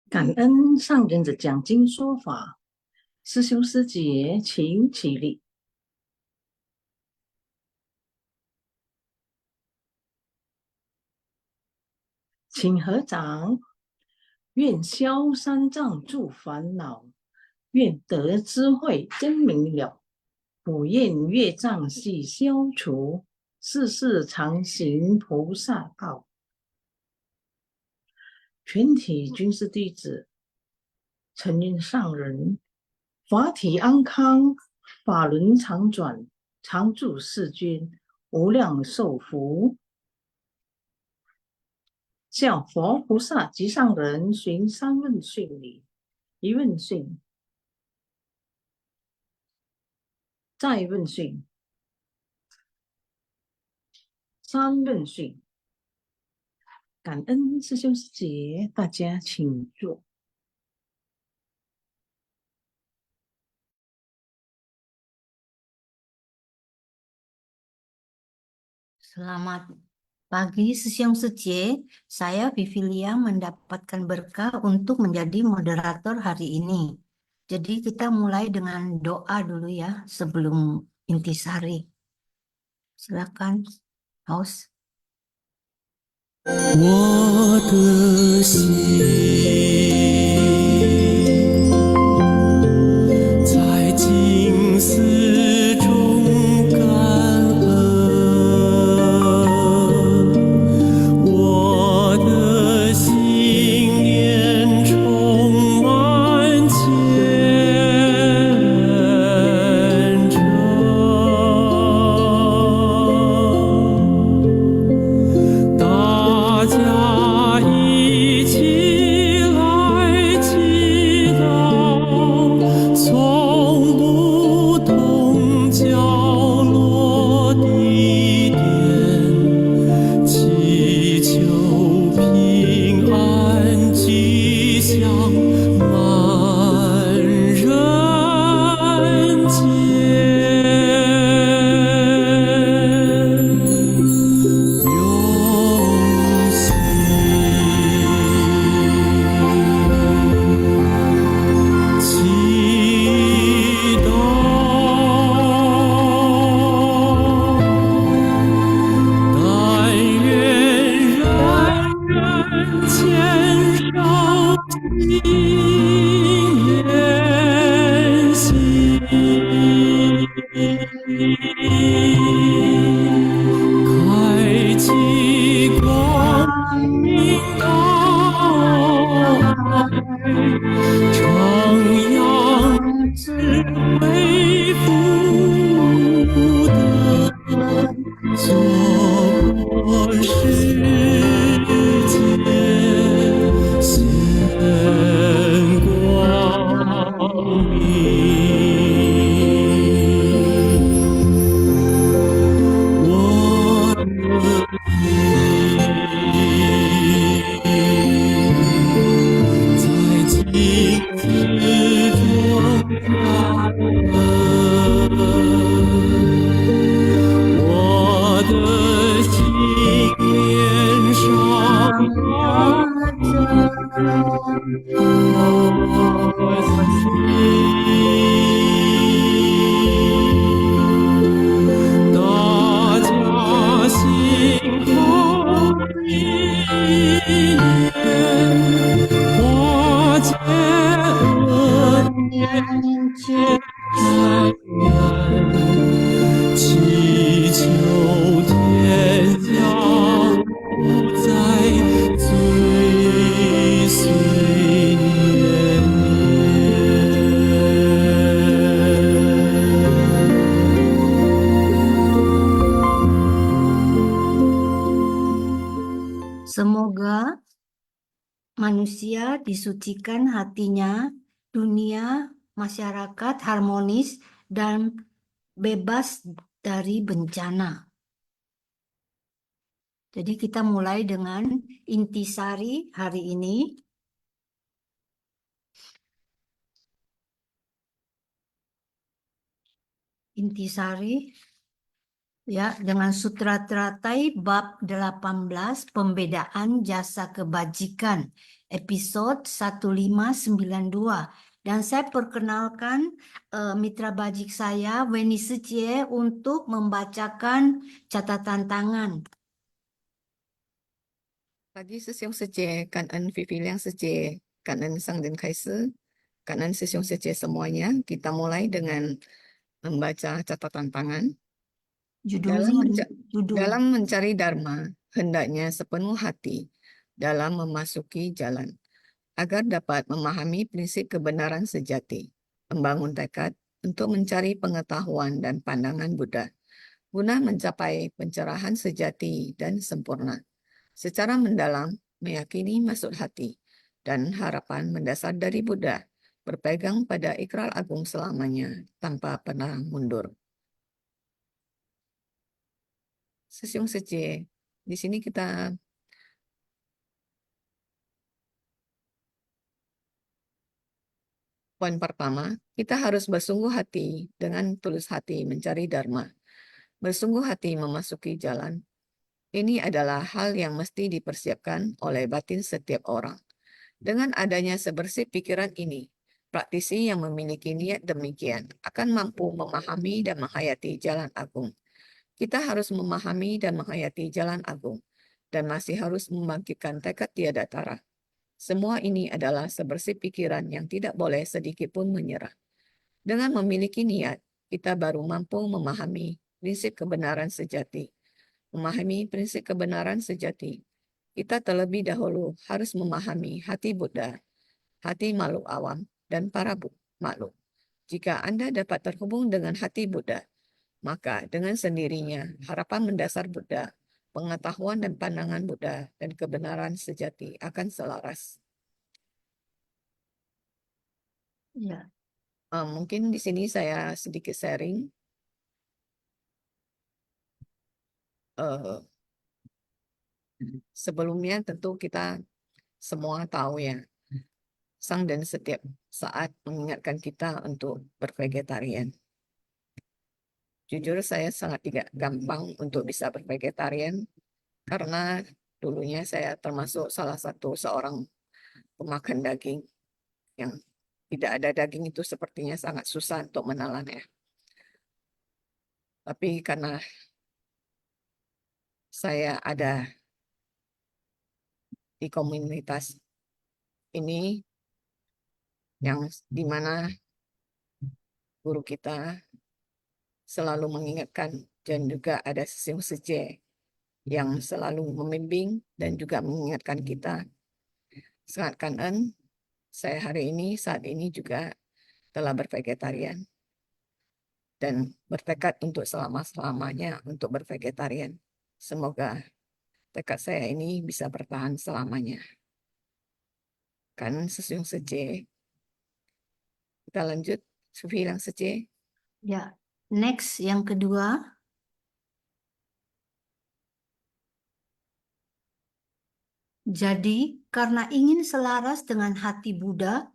感恩上人的讲经说法，师兄师姐请起立，请合掌。愿消三障诸烦恼，愿得智慧真明了。不愿业障悉消除，世世常行菩萨道。全体军事弟子，承认上人法体安康，法轮常转，常住世间，无量寿福。向佛菩萨及上人寻三问讯礼：一问讯，再问讯，三问讯。感恩师兄师姐，大家请坐。Selamat pagi Sisyong Suje, saya Vivilia mendapatkan berkah untuk menjadi moderator hari ini. Jadi kita mulai dengan doa dulu ya sebelum intisari. Silakan, host. 我的心在静思中感恩，我的心念充满虔诚。大家一起来祈祷，从不同角落地点，祈求平安吉祥满人间。用心祈祷，但愿人人牵手心连心。开启光明道海，徜徉智慧福德，做过世界显光明。我在静思中感恩，我的心念上大家心好意念，化解恶念善缘，祈求天下不再追随年年。 Semoga manusia disucikan hatinya, dunia, masyarakat harmonis dan bebas dari bencana. Jadi kita mulai dengan intisari hari ini. Intisari Ya, dengan Sutra Teratai bab 18 pembedaan jasa kebajikan episode 1592. Dan saya perkenalkan mitra bajik saya Weni Sejie untuk membacakan catatan tangan. Pagi sư兄师姐，感恩菲菲亮师姐，感恩上人开示，感恩师兄师姐semuanya. Kita mulai dengan membaca catatan tangan. Judulnya judul. Dalam mencari dharma, hendaknya sepenuh hati dalam memasuki jalan, agar dapat memahami prinsip kebenaran sejati, membangun tekad untuk mencari pengetahuan dan pandangan Buddha, guna mencapai pencerahan sejati dan sempurna. Secara mendalam, meyakini maksud hati dan harapan mendasar dari Buddha, berpegang pada ikrar agung selamanya tanpa pernah mundur. Sesiung Sejie, di sini kita poin pertama, kita harus bersungguh hati dengan tulus hati mencari dharma. Bersungguh hati memasuki jalan. Ini adalah hal yang mesti dipersiapkan oleh batin setiap orang. Dengan adanya sebersih pikiran ini, praktisi yang memiliki niat demikian akan mampu memahami dan menghayati jalan agung. Kita harus memahami dan menghayati jalan agung, dan masih harus membangkitkan tekad tiada tara. Semua ini adalah sebersih pikiran yang tidak boleh sedikit pun menyerah. Dengan memiliki niat, kita baru mampu memahami prinsip kebenaran sejati. Memahami prinsip kebenaran sejati, kita terlebih dahulu harus memahami hati Buddha, hati makhluk awam, dan para makhluk. Jika Anda dapat terhubung dengan hati Buddha, maka dengan sendirinya harapan mendasar Buddha, pengetahuan dan pandangan Buddha, dan kebenaran sejati akan selaras. Ya. Mungkin di sini saya sedikit sharing. Sebelumnya tentu kita semua tahu ya, Sang dan setiap saat mengingatkan kita untuk bervegetarian. Jujur saya sangat tidak gampang untuk bisa bervegetarian karena dulunya saya termasuk salah satu seorang pemakan daging yang tidak ada daging itu sepertinya sangat susah untuk menelannya. Tapi karena saya ada di komunitas ini yang dimana guru kita selalu mengingatkan dan juga ada Sesiung Sejie yang selalu membimbing dan juga mengingatkan kita. Sangat kangen saya saat ini juga telah bervegetarian dan bertekad untuk selama-lamanya untuk bervegetarian. Semoga tekad saya ini bisa bertahan selamanya. Kan Sesiung Sejie. Kita lanjut, Sufi Lang Sejie. Ya, next yang kedua. Jadi, karena ingin selaras dengan hati Buddha,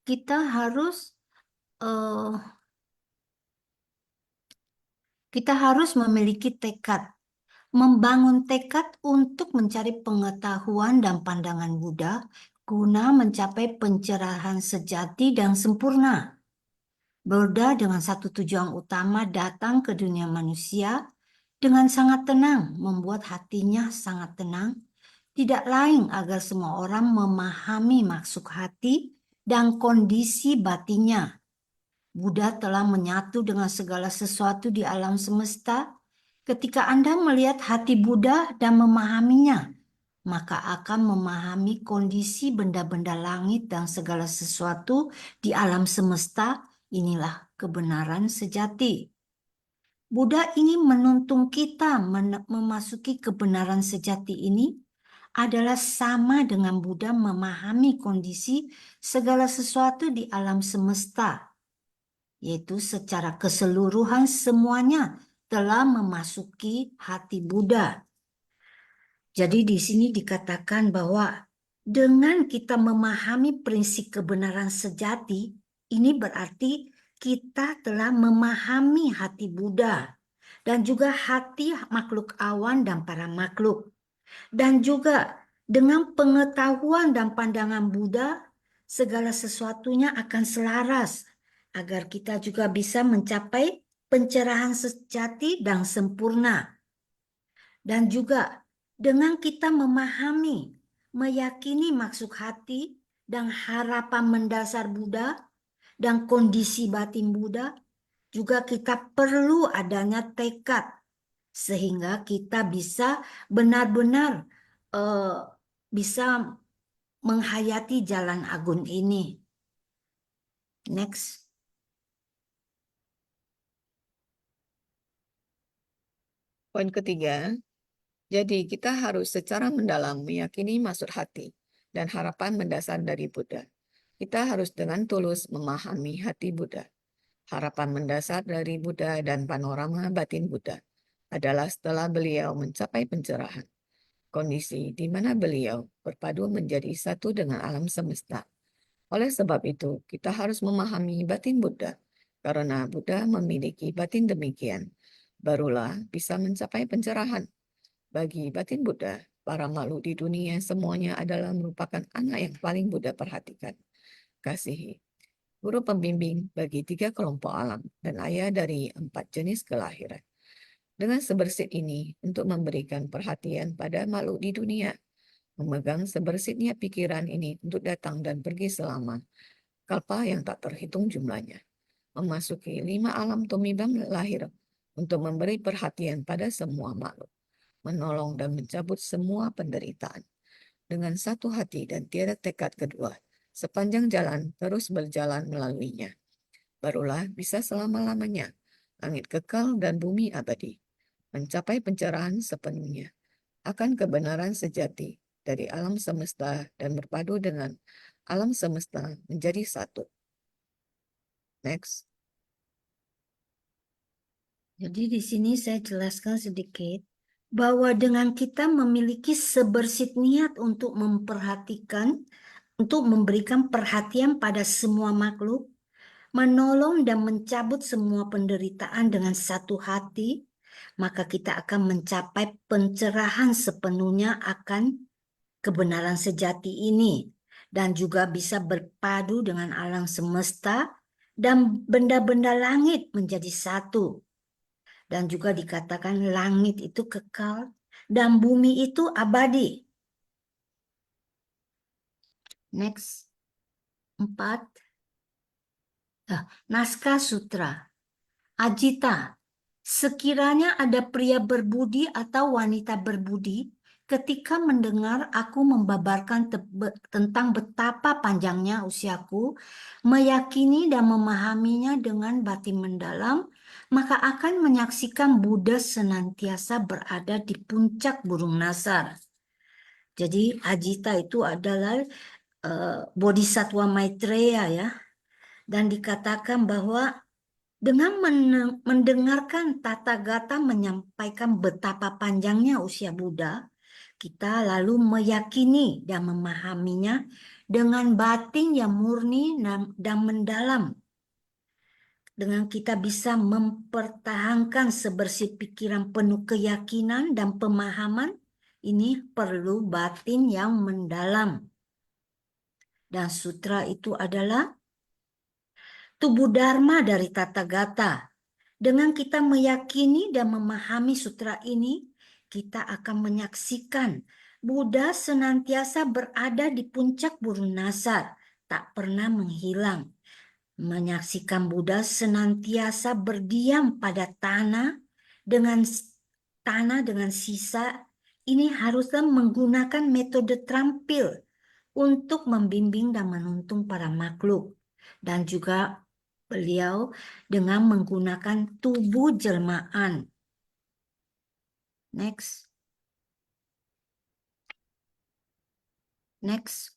kita harus memiliki tekad, membangun tekad untuk mencari pengetahuan dan pandangan Buddha guna mencapai pencerahan sejati dan sempurna. Buddha dengan satu tujuan utama datang ke dunia manusia dengan sangat tenang, membuat hatinya sangat tenang, tidak lain agar semua orang memahami maksud hati dan kondisi batinnya. Buddha telah menyatu dengan segala sesuatu di alam semesta. Ketika Anda melihat hati Buddha dan memahaminya, maka akan memahami kondisi benda-benda langit dan segala sesuatu di alam semesta. Inilah kebenaran sejati. Buddha ingin menuntun kita memasuki kebenaran sejati ini adalah sama dengan Buddha memahami kondisi segala sesuatu di alam semesta, yaitu secara keseluruhan semuanya telah memasuki hati Buddha. Jadi di sini dikatakan bahwa dengan kita memahami prinsip kebenaran sejati, ini berarti kita telah memahami hati Buddha. dan juga hati makhluk awan dan para makhluk. Dan juga dengan pengetahuan dan pandangan Buddha, segala sesuatunya akan selaras agar kita juga bisa mencapai pencerahan sejati dan sempurna. Dan juga dengan kita memahami, meyakini maksud hati dan harapan mendasar Buddha dan kondisi batin Buddha, juga kita perlu adanya tekad sehingga kita bisa benar-benar bisa menghayati jalan agung ini. Next. Poin ketiga, jadi kita harus secara mendalam meyakini maksud hati dan harapan mendasar dari Buddha. Kita harus dengan tulus memahami hati Buddha. Harapan mendasar dari Buddha dan panorama batin Buddha adalah setelah beliau mencapai pencerahan. Kondisi di mana beliau berpadu menjadi satu dengan alam semesta. Oleh sebab itu, kita harus memahami batin Buddha, karena Buddha memiliki batin demikian. Barulah bisa mencapai pencerahan. Bagi batin Buddha, para makhluk di dunia semuanya adalah merupakan anak yang paling Buddha perhatikan, kasihi. Guru pembimbing bagi 3 kelompok alam dan ayah dari 4 jenis kelahiran. Dengan sebersih ini untuk memberikan perhatian pada makhluk di dunia, memegang sebersihnya pikiran ini untuk datang dan pergi selama kalpa yang tak terhitung jumlahnya, memasuki 5 alam tumibam lahir untuk memberi perhatian pada semua makhluk, menolong dan mencabut semua penderitaan dengan satu hati dan tiada tekad kedua, sepanjang jalan terus berjalan melaluinya. Barulah bisa selama-lamanya langit kekal dan bumi abadi, mencapai pencerahan sepenuhnya akan kebenaran sejati dari alam semesta dan berpadu dengan alam semesta menjadi satu. Next. Jadi di sini saya jelaskan sedikit bahwa dengan kita memiliki sebersih niat untuk memperhatikan, untuk memberikan perhatian pada semua makhluk, menolong dan mencabut semua penderitaan dengan satu hati, maka kita akan mencapai pencerahan sepenuhnya akan kebenaran sejati ini dan juga bisa berpadu dengan alam semesta dan benda-benda langit menjadi satu. Dan juga dikatakan langit itu kekal dan bumi itu abadi. Next. 4. Naskah Sutra. Ajita, sekiranya ada pria berbudi atau wanita berbudi, ketika mendengar aku membabarkan tentang betapa panjangnya usiaku, meyakini dan memahaminya dengan batin mendalam, maka akan menyaksikan Buddha senantiasa berada di puncak burung nasar. Jadi Ajita itu adalah Bodhisattva Maitreya ya. Dan dikatakan bahwa dengan mendengarkan Tathagata menyampaikan betapa panjangnya usia Buddha, kita lalu meyakini dan memahaminya dengan batin yang murni dan mendalam. Dengan kita bisa mempertahankan sebersih pikiran penuh keyakinan dan pemahaman, ini perlu batin yang mendalam. Dan sutra itu adalah tubuh dharma dari Tathagata. Dengan kita meyakini dan memahami sutra ini, kita akan menyaksikan Buddha senantiasa berada di puncak burung nasar, tak pernah menghilang. Menyaksikan Buddha senantiasa berdiam pada tanah dengan sisa. Ini haruslah menggunakan metode terampil untuk membimbing dan menuntun para makhluk. Dan juga beliau dengan menggunakan tubuh jelmaan. Next. Next.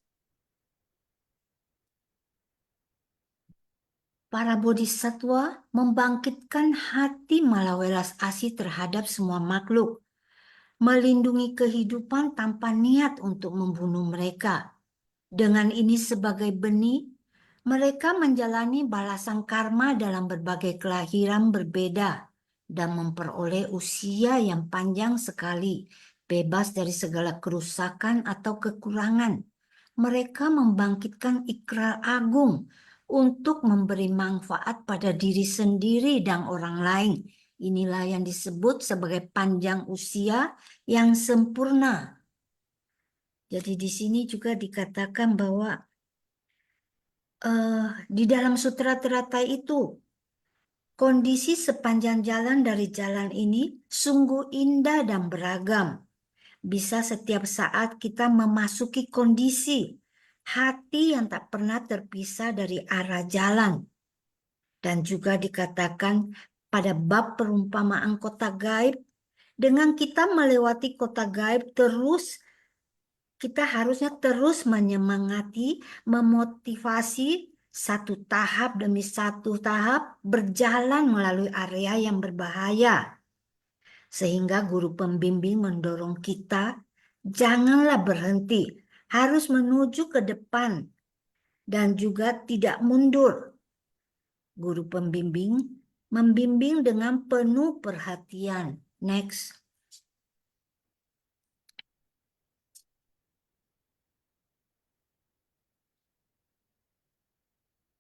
Para bodhisattva membangkitkan hati malawelas asih terhadap semua makhluk, melindungi kehidupan tanpa niat untuk membunuh mereka. Dengan ini sebagai benih, mereka menjalani balasan karma dalam berbagai kelahiran berbeda dan memperoleh usia yang panjang sekali, bebas dari segala kerusakan atau kekurangan. Mereka membangkitkan ikrar agung untuk memberi manfaat pada diri sendiri dan orang lain. Inilah yang disebut sebagai panjang usia yang sempurna. Jadi di sini juga dikatakan bahwa di dalam Sutra Teratai itu kondisi sepanjang jalan dari jalan ini sungguh indah dan beragam. Bisa setiap saat kita memasuki kondisi hati yang tak pernah terpisah dari arah jalan. Dan juga dikatakan pada bab perumpamaan kota gaib, dengan kita melewati kota gaib terus, kita harusnya terus menyemangati, memotivasi satu tahap demi satu tahap berjalan melalui area yang berbahaya. Sehingga guru pembimbing mendorong kita, janganlah berhenti, harus menuju ke depan dan juga tidak mundur. Guru pembimbing membimbing dengan penuh perhatian. Next.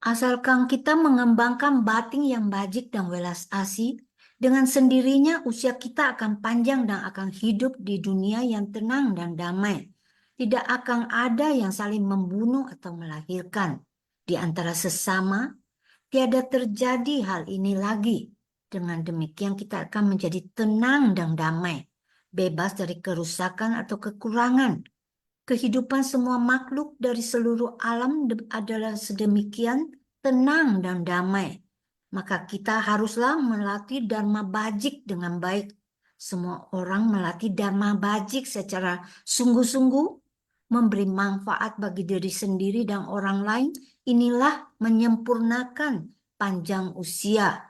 Asalkan kita mengembangkan batin yang bajik dan welas asih, dengan sendirinya usia kita akan panjang dan akan hidup di dunia yang tenang dan damai. Tidak akan ada yang saling membunuh atau melahirkan. Di antara sesama, tiada terjadi hal ini lagi. Dengan demikian kita akan menjadi tenang dan damai, bebas dari kerusakan atau kekurangan. Kehidupan semua makhluk dari seluruh alam adalah sedemikian tenang dan damai. Maka kita haruslah melatih Dharma Bajik dengan baik. Semua orang melatih Dharma Bajik secara sungguh-sungguh, memberi manfaat bagi diri sendiri dan orang lain. Inilah menyempurnakan panjang usia.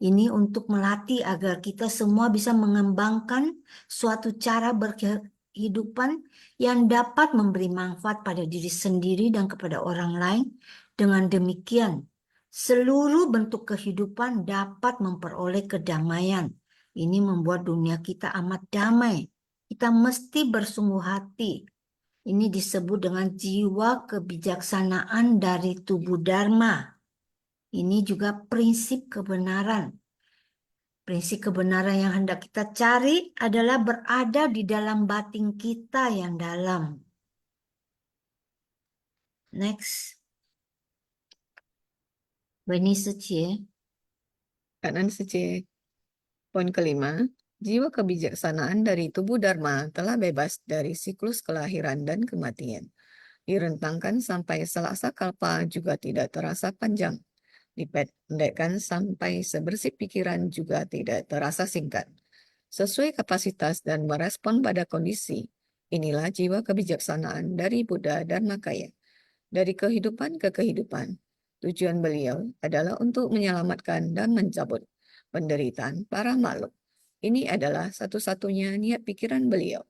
Ini untuk melatih agar kita semua bisa mengembangkan suatu cara berkehidupan yang dapat memberi manfaat pada diri sendiri dan kepada orang lain. Dengan demikian, seluruh bentuk kehidupan dapat memperoleh kedamaian. Ini membuat dunia kita amat damai. Kita mesti bersungguh hati. Ini disebut dengan jiwa kebijaksanaan dari tubuh Dharma. Ini juga prinsip kebenaran. Prinsip kebenaran yang hendak kita cari adalah berada di dalam batin kita yang dalam. Next. Beni Suci. Kanan sece. Poin kelima, jiwa kebijaksanaan dari tubuh Dharma telah bebas dari siklus kelahiran dan kematian. Direntangkan sampai selasa kalpa juga tidak terasa panjang. Dipendekkan sampai sebersih pikiran juga tidak terasa singkat. Sesuai kapasitas dan merespon pada kondisi, inilah jiwa kebijaksanaan dari Buddha Dharmakaya. Dari kehidupan ke kehidupan, tujuan beliau adalah untuk menyelamatkan dan mencabut penderitaan para makhluk. Ini adalah satu-satunya niat pikiran beliau.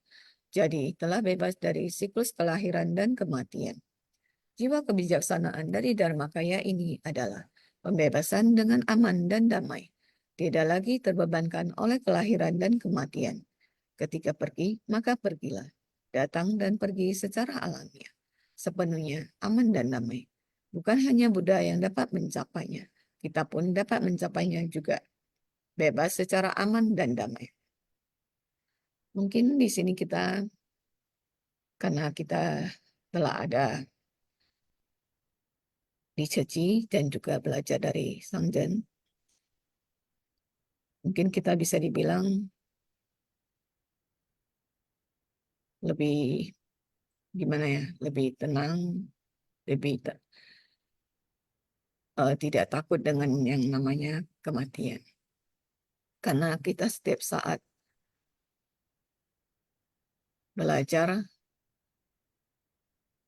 Jadi telah bebas dari siklus kelahiran dan kematian. Jiwa kebijaksanaan dari Dharmakaya ini adalah pembebasan dengan aman dan damai. Tidak lagi terbebankan oleh kelahiran dan kematian. Ketika pergi, maka pergilah. Datang dan pergi secara alamiah. Sepenuhnya aman dan damai. Bukan hanya Buddha yang dapat mencapainya. Kita pun dapat mencapainya juga. Bebas secara aman dan damai. Mungkin di sini kita, karena kita telah ada di Ceci dan juga belajar dari Sangjen, mungkin kita bisa dibilang lebih gimana ya, lebih tenang, lebih tidak takut dengan yang namanya kematian. Karena kita setiap saat belajar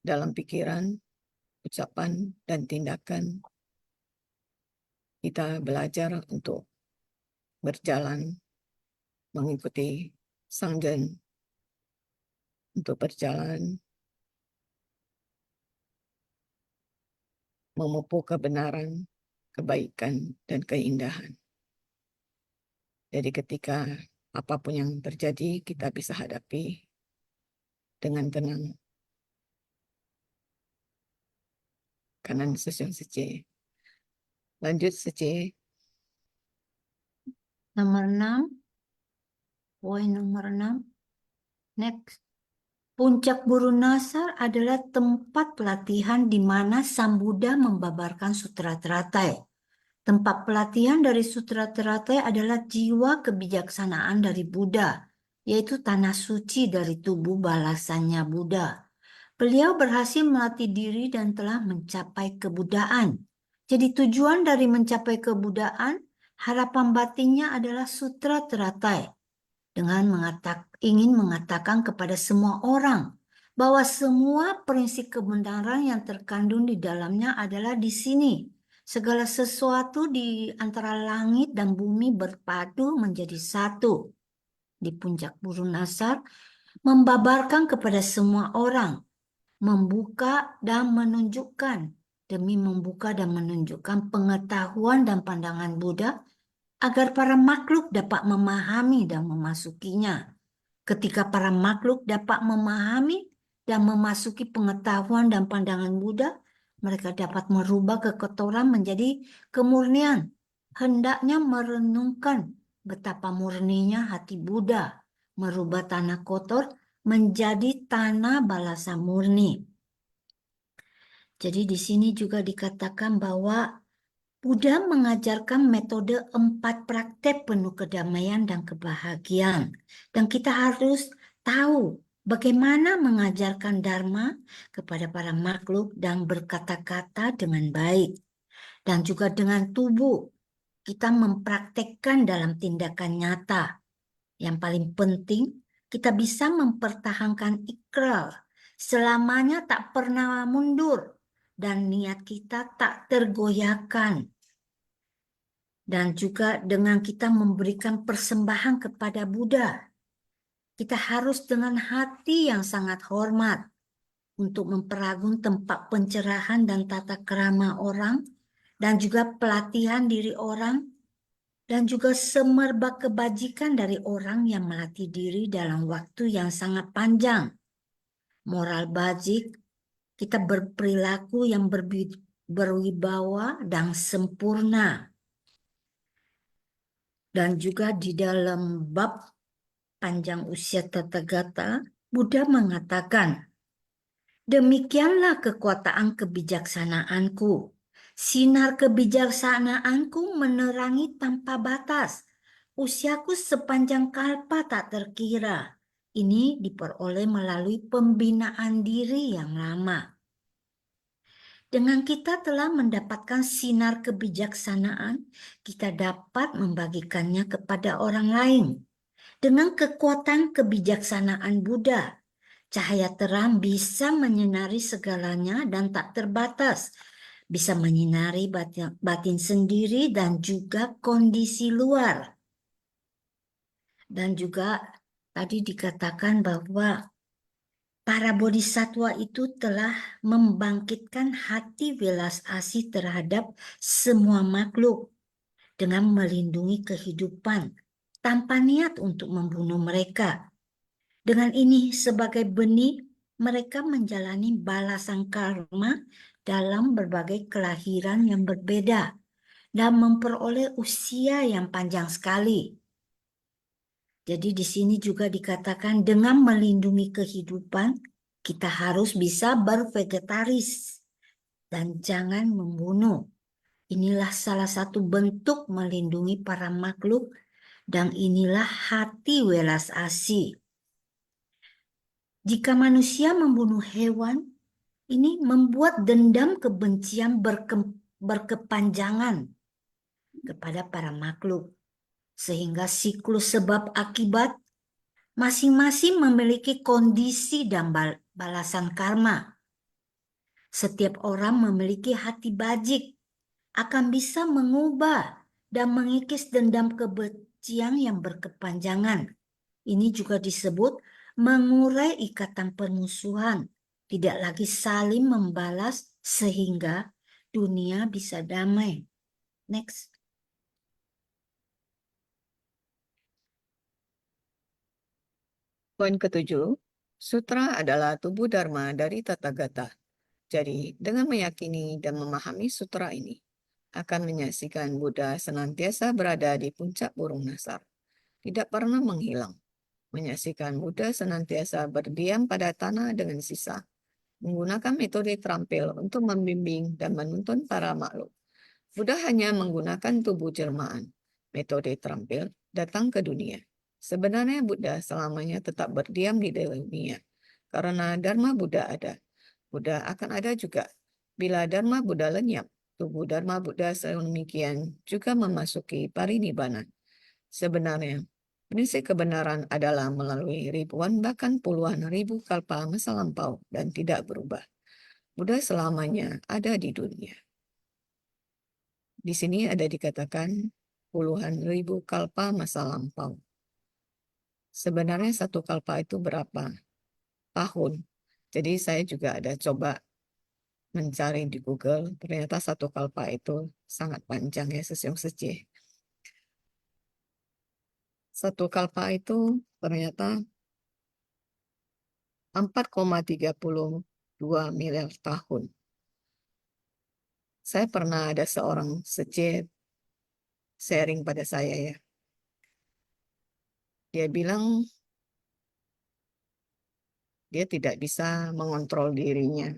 dalam pikiran, ucapan, dan tindakan. Kita belajar untuk berjalan, mengikuti Sanggen, untuk berjalan, memupuk kebenaran, kebaikan, dan keindahan. Jadi ketika apapun yang terjadi, kita bisa hadapi dengan tenang. Kanan susun Sece. Lanjut Sece. Nomor 6. Poin nomor 6. Next. Puncak Buru Nasar adalah tempat pelatihan di mana Sang Buddha membabarkan Sutra Teratai. Tempat pelatihan dari Sutra Teratai adalah jiwa kebijaksanaan dari Buddha, yaitu tanah suci dari tubuh balasannya Buddha. Beliau berhasil melatih diri dan telah mencapai kebudaan. Jadi tujuan dari mencapai kebudaan, harapan batinnya adalah Sutra Teratai. Dengan ingin mengatakan kepada semua orang bahwa semua prinsip kebenaran yang terkandung di dalamnya adalah di sini. Segala sesuatu di antara langit dan bumi berpadu menjadi satu. Di puncak Buru Nasar, membabarkan kepada semua orang, membuka dan menunjukkan, demi membuka dan menunjukkan pengetahuan dan pandangan Buddha agar para makhluk dapat memahami dan memasukinya. Ketika para makhluk dapat memahami dan memasuki pengetahuan dan pandangan Buddha, mereka dapat merubah kekotoran menjadi kemurnian. Hendaknya merenungkan betapa murninya hati Buddha, merubah tanah kotor menjadi tanah balasan murni. Jadi di sini juga dikatakan bahwa Buddha mengajarkan metode 4 praktek penuh kedamaian dan kebahagiaan. Dan kita harus tahu bagaimana mengajarkan Dharma kepada para makhluk dan berkata-kata dengan baik. Dan juga dengan tubuh, kita mempraktekkan dalam tindakan nyata. Yang paling penting, kita bisa mempertahankan ikrar. Selamanya tak pernah mundur. Dan niat kita tak tergoyahkan. Dan juga dengan kita memberikan persembahan kepada Buddha. Kita harus dengan hati yang sangat hormat untuk memperagung tempat pencerahan dan tata krama orang, dan juga pelatihan diri orang, dan juga semerbak kebajikan dari orang yang melatih diri dalam waktu yang sangat panjang. Moral bajik, kita berperilaku yang berwibawa dan sempurna. Dan juga di dalam bab panjang usia Tathagata, Buddha mengatakan, demikianlah kekuatan kebijaksanaanku. Sinar kebijaksanaanku menerangi tanpa batas. Usiaku sepanjang kalpa tak terkira. Ini diperoleh melalui pembinaan diri yang lama. Dengan kita telah mendapatkan sinar kebijaksanaan, kita dapat membagikannya kepada orang lain. Dengan kekuatan kebijaksanaan Buddha, cahaya terang bisa menyinari segalanya dan tak terbatas. Bisa menyinari batin sendiri dan juga kondisi luar. Dan juga tadi dikatakan bahwa para bodhisattva itu telah membangkitkan hati welas asih terhadap semua makhluk dengan melindungi kehidupan tanpa niat untuk membunuh mereka. Dengan ini sebagai benih, mereka menjalani balasan karma dalam berbagai kelahiran yang berbeda dan memperoleh usia yang panjang sekali. Jadi di sini juga dikatakan dengan melindungi kehidupan, kita harus bisa bervegetaris dan jangan membunuh. Inilah salah satu bentuk melindungi para makhluk dan inilah hati welas asih. Jika manusia membunuh hewan, ini membuat dendam kebencian berkepanjangan kepada para makhluk. Sehingga siklus sebab akibat masing-masing memiliki kondisi dan balasan karma. Setiap orang memiliki hati bajik, akan bisa mengubah dan mengikis dendam kebencian yang berkepanjangan. Ini juga disebut mengurai ikatan permusuhan, tidak lagi saling membalas sehingga dunia bisa damai. Next. Poin ketujuh, sutra adalah tubuh dharma dari Tathagata. Jadi, dengan meyakini dan memahami sutra ini, akan menyaksikan Buddha senantiasa berada di puncak burung nasar, tidak pernah menghilang. Menyaksikan Buddha senantiasa berdiam pada tanah dengan sisa, menggunakan metode terampil untuk membimbing dan menuntun para makhluk. Buddha hanya menggunakan tubuh jelmaan, metode terampil, datang ke dunia. Sebenarnya Buddha selamanya tetap berdiam di dunia, karena Dharma Buddha ada. Buddha akan ada juga. Bila Dharma Buddha lenyap, tubuh Dharma Buddha sedemikian juga memasuki parinibbana. Sebenarnya, prinsip kebenaran adalah melalui ribuan bahkan puluhan ribu kalpa masa lampau dan tidak berubah. Buddha selamanya ada di dunia. Di sini ada dikatakan puluhan ribu kalpa masa lampau. Sebenarnya satu kalpa itu berapa tahun? Jadi saya juga ada coba mencari di Google, ternyata satu kalpa itu sangat panjang ya, Sesyong Sejeh. Satu kalpa itu ternyata 4,32 miliar tahun. Saya pernah ada seorang Sejeh sharing pada saya ya. Dia bilang dia tidak bisa mengontrol dirinya.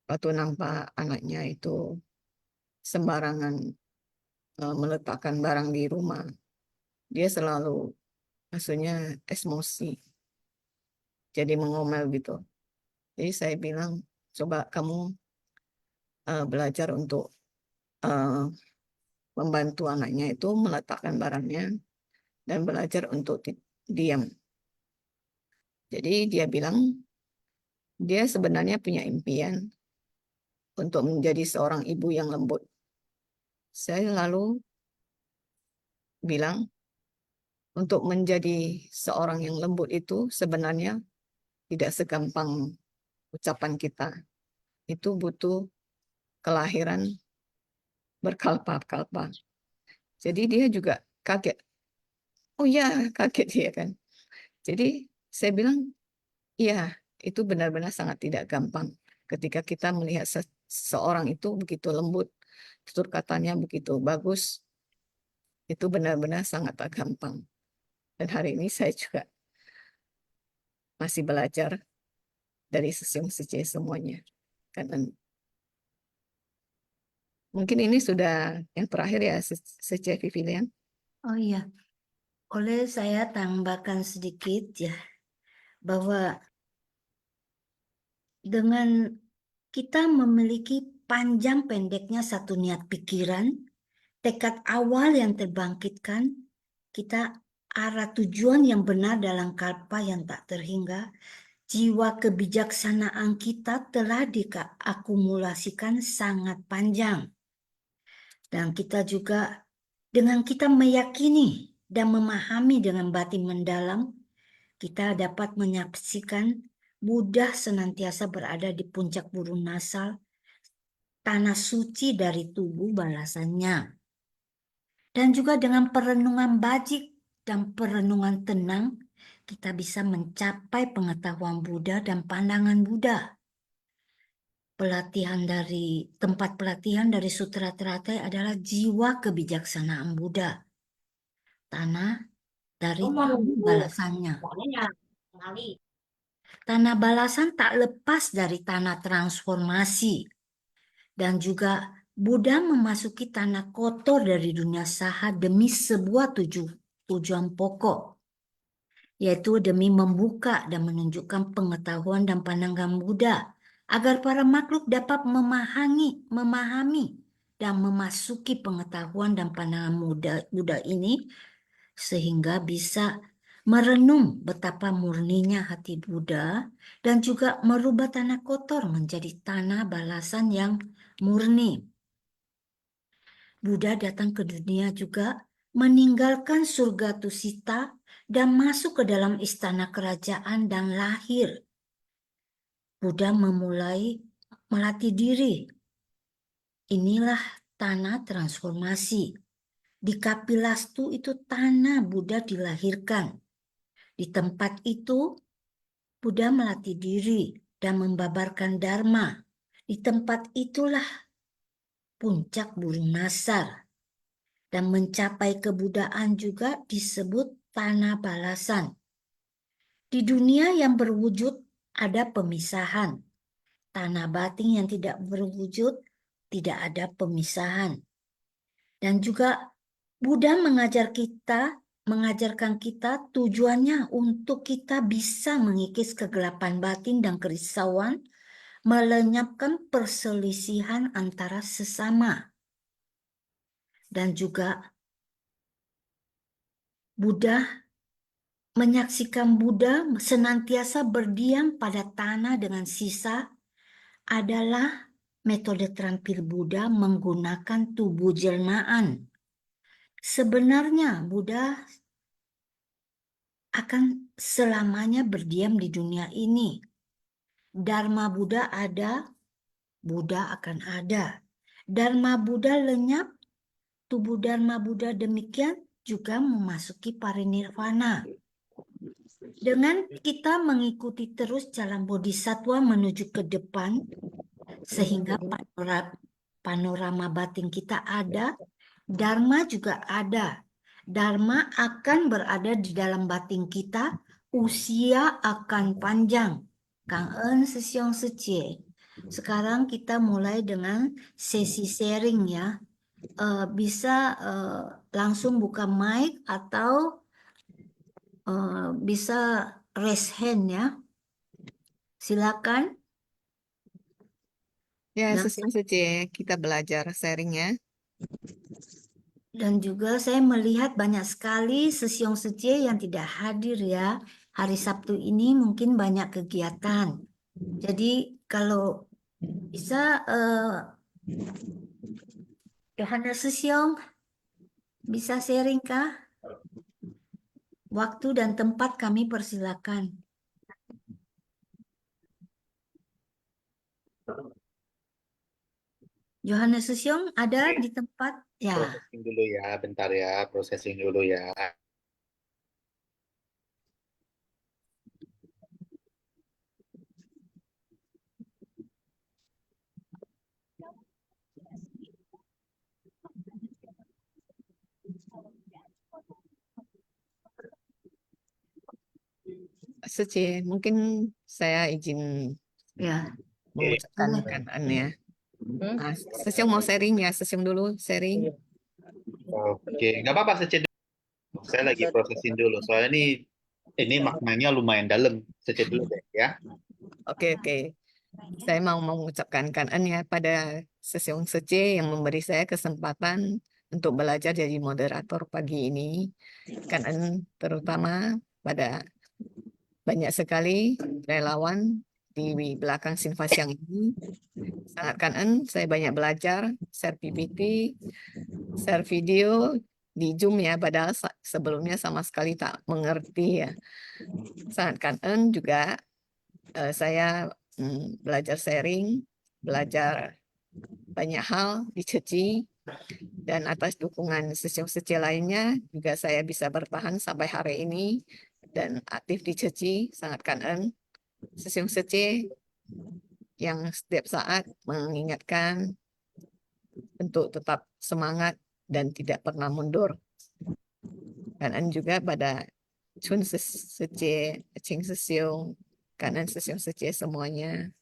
Waktu nampak anaknya itu sembarangan meletakkan barang di rumah, dia selalu maksudnya emosi, jadi mengomel gitu. Jadi saya bilang, coba kamu belajar untuk membantu anaknya itu meletakkan barangnya dan belajar untuk diam. Jadi dia bilang, dia sebenarnya punya impian untuk menjadi seorang ibu yang lembut. Saya lalu bilang, untuk menjadi seorang yang lembut itu sebenarnya tidak segampang ucapan kita. Itu butuh kelahiran berkalpa-kalpa. Jadi dia juga kaget. Oh ya, kaget dia kan. Jadi saya bilang, iya, itu benar-benar sangat tidak gampang. Ketika kita melihat seseorang itu begitu lembut, tutur katanya begitu bagus, itu benar-benar sangat tak gampang. Dan hari ini saya juga masih belajar dari Sesyong Sejeh semuanya. Karena mungkin ini sudah yang terakhir ya, Sejeh Vivian. Oh iya, boleh saya tambahkan sedikit ya, bahwa dengan kita memiliki panjang pendeknya satu niat pikiran, tekad awal yang terbangkitkan, kita arah tujuan yang benar dalam kalpa yang tak terhingga, jiwa kebijaksanaan kita telah diakumulasikan sangat panjang. Dan kita juga dengan kita meyakini dan memahami dengan batin mendalam, kita dapat menyaksikan Buddha senantiasa berada di puncak burung nasal, tanah suci dari tubuh balasannya. Dan juga dengan perenungan bajik dan perenungan tenang, kita bisa mencapai pengetahuan Buddha dan pandangan Buddha. Tempat pelatihan dari Sutra Teratai adalah jiwa kebijaksanaan Buddha. Tanah dari tubuh balasannya. Tanah balasan tak lepas dari tanah transformasi. Dan juga Buddha memasuki tanah kotor dari dunia saha demi sebuah tujuan pokok, yaitu demi membuka dan menunjukkan pengetahuan dan pandangan Buddha, agar para makhluk dapat memahami dan memasuki pengetahuan dan pandangan Buddha ini, sehingga bisa merenung betapa murninya hati Buddha dan juga merubah tanah kotor menjadi tanah balasan yang murni. Buddha datang ke dunia juga meninggalkan surga Tusita dan masuk ke dalam istana kerajaan dan lahir. Buddha memulai melatih diri. Inilah tanah transformasi. Di Kapilastu itu tanah Buddha dilahirkan. Di tempat itu, Buddha melatih diri dan membabarkan dharma. Di tempat itulah puncak burung nasar. Dan mencapai kebudaan juga disebut tanah balasan. Di dunia yang berwujud ada pemisahan. Tanah batin yang tidak berwujud tidak ada pemisahan. Dan juga Buddha mengajarkan kita tujuannya untuk kita bisa mengikis kegelapan batin dan kerisauan, melenyapkan perselisihan antara sesama. Dan juga menyaksikan Buddha senantiasa berdiam pada tanah dengan sisa adalah metode terampil Buddha menggunakan tubuh jelmaan. Sebenarnya Buddha akan selamanya berdiam di dunia ini. Dharma Buddha ada, Buddha akan ada. Dharma Buddha lenyap, tubuh Dharma Buddha demikian juga memasuki parinirvana. Dengan kita mengikuti terus jalan bodhisattva menuju ke depan, sehingga panorama batin kita ada, Dharma juga ada. Dharma akan berada di dalam batin kita, usia akan panjang. Kang En Sesiong Secie. Sekarang kita mulai dengan sesi sharing ya. Bisa langsung buka mic atau bisa raise hand ya. Silakan. Ya, Dan, Sesiong Secie, kita belajar sharingnya. dan juga saya melihat banyak sekali Sesiong Secie yang tidak hadir ya. Hari Sabtu ini mungkin banyak kegiatan. Jadi kalau bisa Yohana Sesiong bisa sharing kah? Waktu dan tempat kami persilakan. Yohana Sesiong ada di tempat? Ya. Processing dulu ya, bentar ya, processing dulu ya. Secie, mungkin saya izin Ya. mengucapkan Boleh. kanaan ya. Nah, Sesiong mau sharing ya, Sesiong dulu sharing. Oke, nggak apa-apa, Secet. Saya lagi processing dulu, soalnya ini maknanya lumayan dalam. Secet dulu deh ya. Oke. Saya mau mengucapkan kanaan ya pada Sesiong Secie yang memberi saya kesempatan untuk belajar jadi moderator pagi ini. Kanaan terutama pada banyak sekali relawan di belakang Sinfasiang ini. Sangat kangen, saya banyak belajar, share PPT, share video di Zoom ya, padahal sebelumnya sama sekali tak mengerti ya. Sangat kangen juga saya belajar sharing, belajar banyak hal di Ceci, dan atas dukungan Sesiong Secie lainnya juga saya bisa bertahan sampai hari ini dan aktif di Ceci. Sangat kangen Sesiong Secie yang setiap saat mengingatkan untuk tetap semangat dan tidak pernah mundur. Dan juga pada Chun Secie, Ching Sesiong, kanan Sesiong Secie semuanya.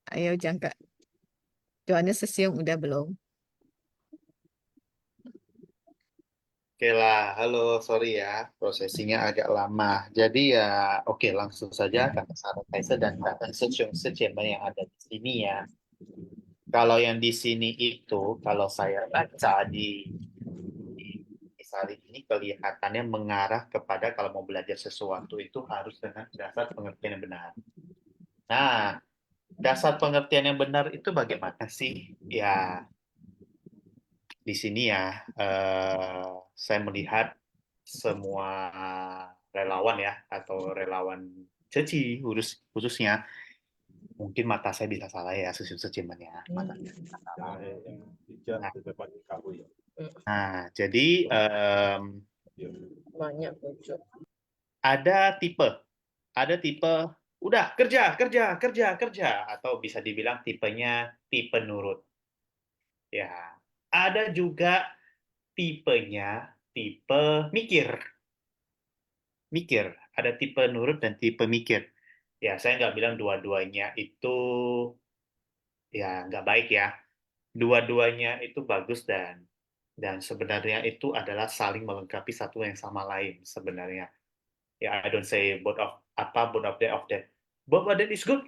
Ayo jangka. Johannes Sesiong udah belum? Oke lah, halo, sorry ya, prosesinya agak lama. Jadi ya, oke, langsung saja kata Sarah Kaisa dan kata Sesiong Secie yang ada di sini ya. Kalau yang di sini itu, kalau saya baca di hari ini kelihatannya mengarah kepada kalau mau belajar sesuatu itu harus dengan dasar pengertian yang benar. Nah, dasar pengertian yang benar itu bagaimana sih? Ya, di sini ya, saya melihat semua relawan ya, atau relawan Ceci khususnya, mungkin mata saya bisa salah ya, sesiman ya, mata saya bisa salah. Nah, jadi Banyak bocor. Ada tipe, udah kerja, atau bisa dibilang tipenya tipe nurut. Ya, ada juga tipenya tipe mikir. Ada tipe nurut dan tipe mikir. Ya, saya nggak bilang dua-duanya itu ya nggak baik ya. Dua-duanya itu bagus dan sebenarnya itu adalah saling melengkapi satu yang sama lain sebenarnya. Ya, I don't say both of them. Both of them is good,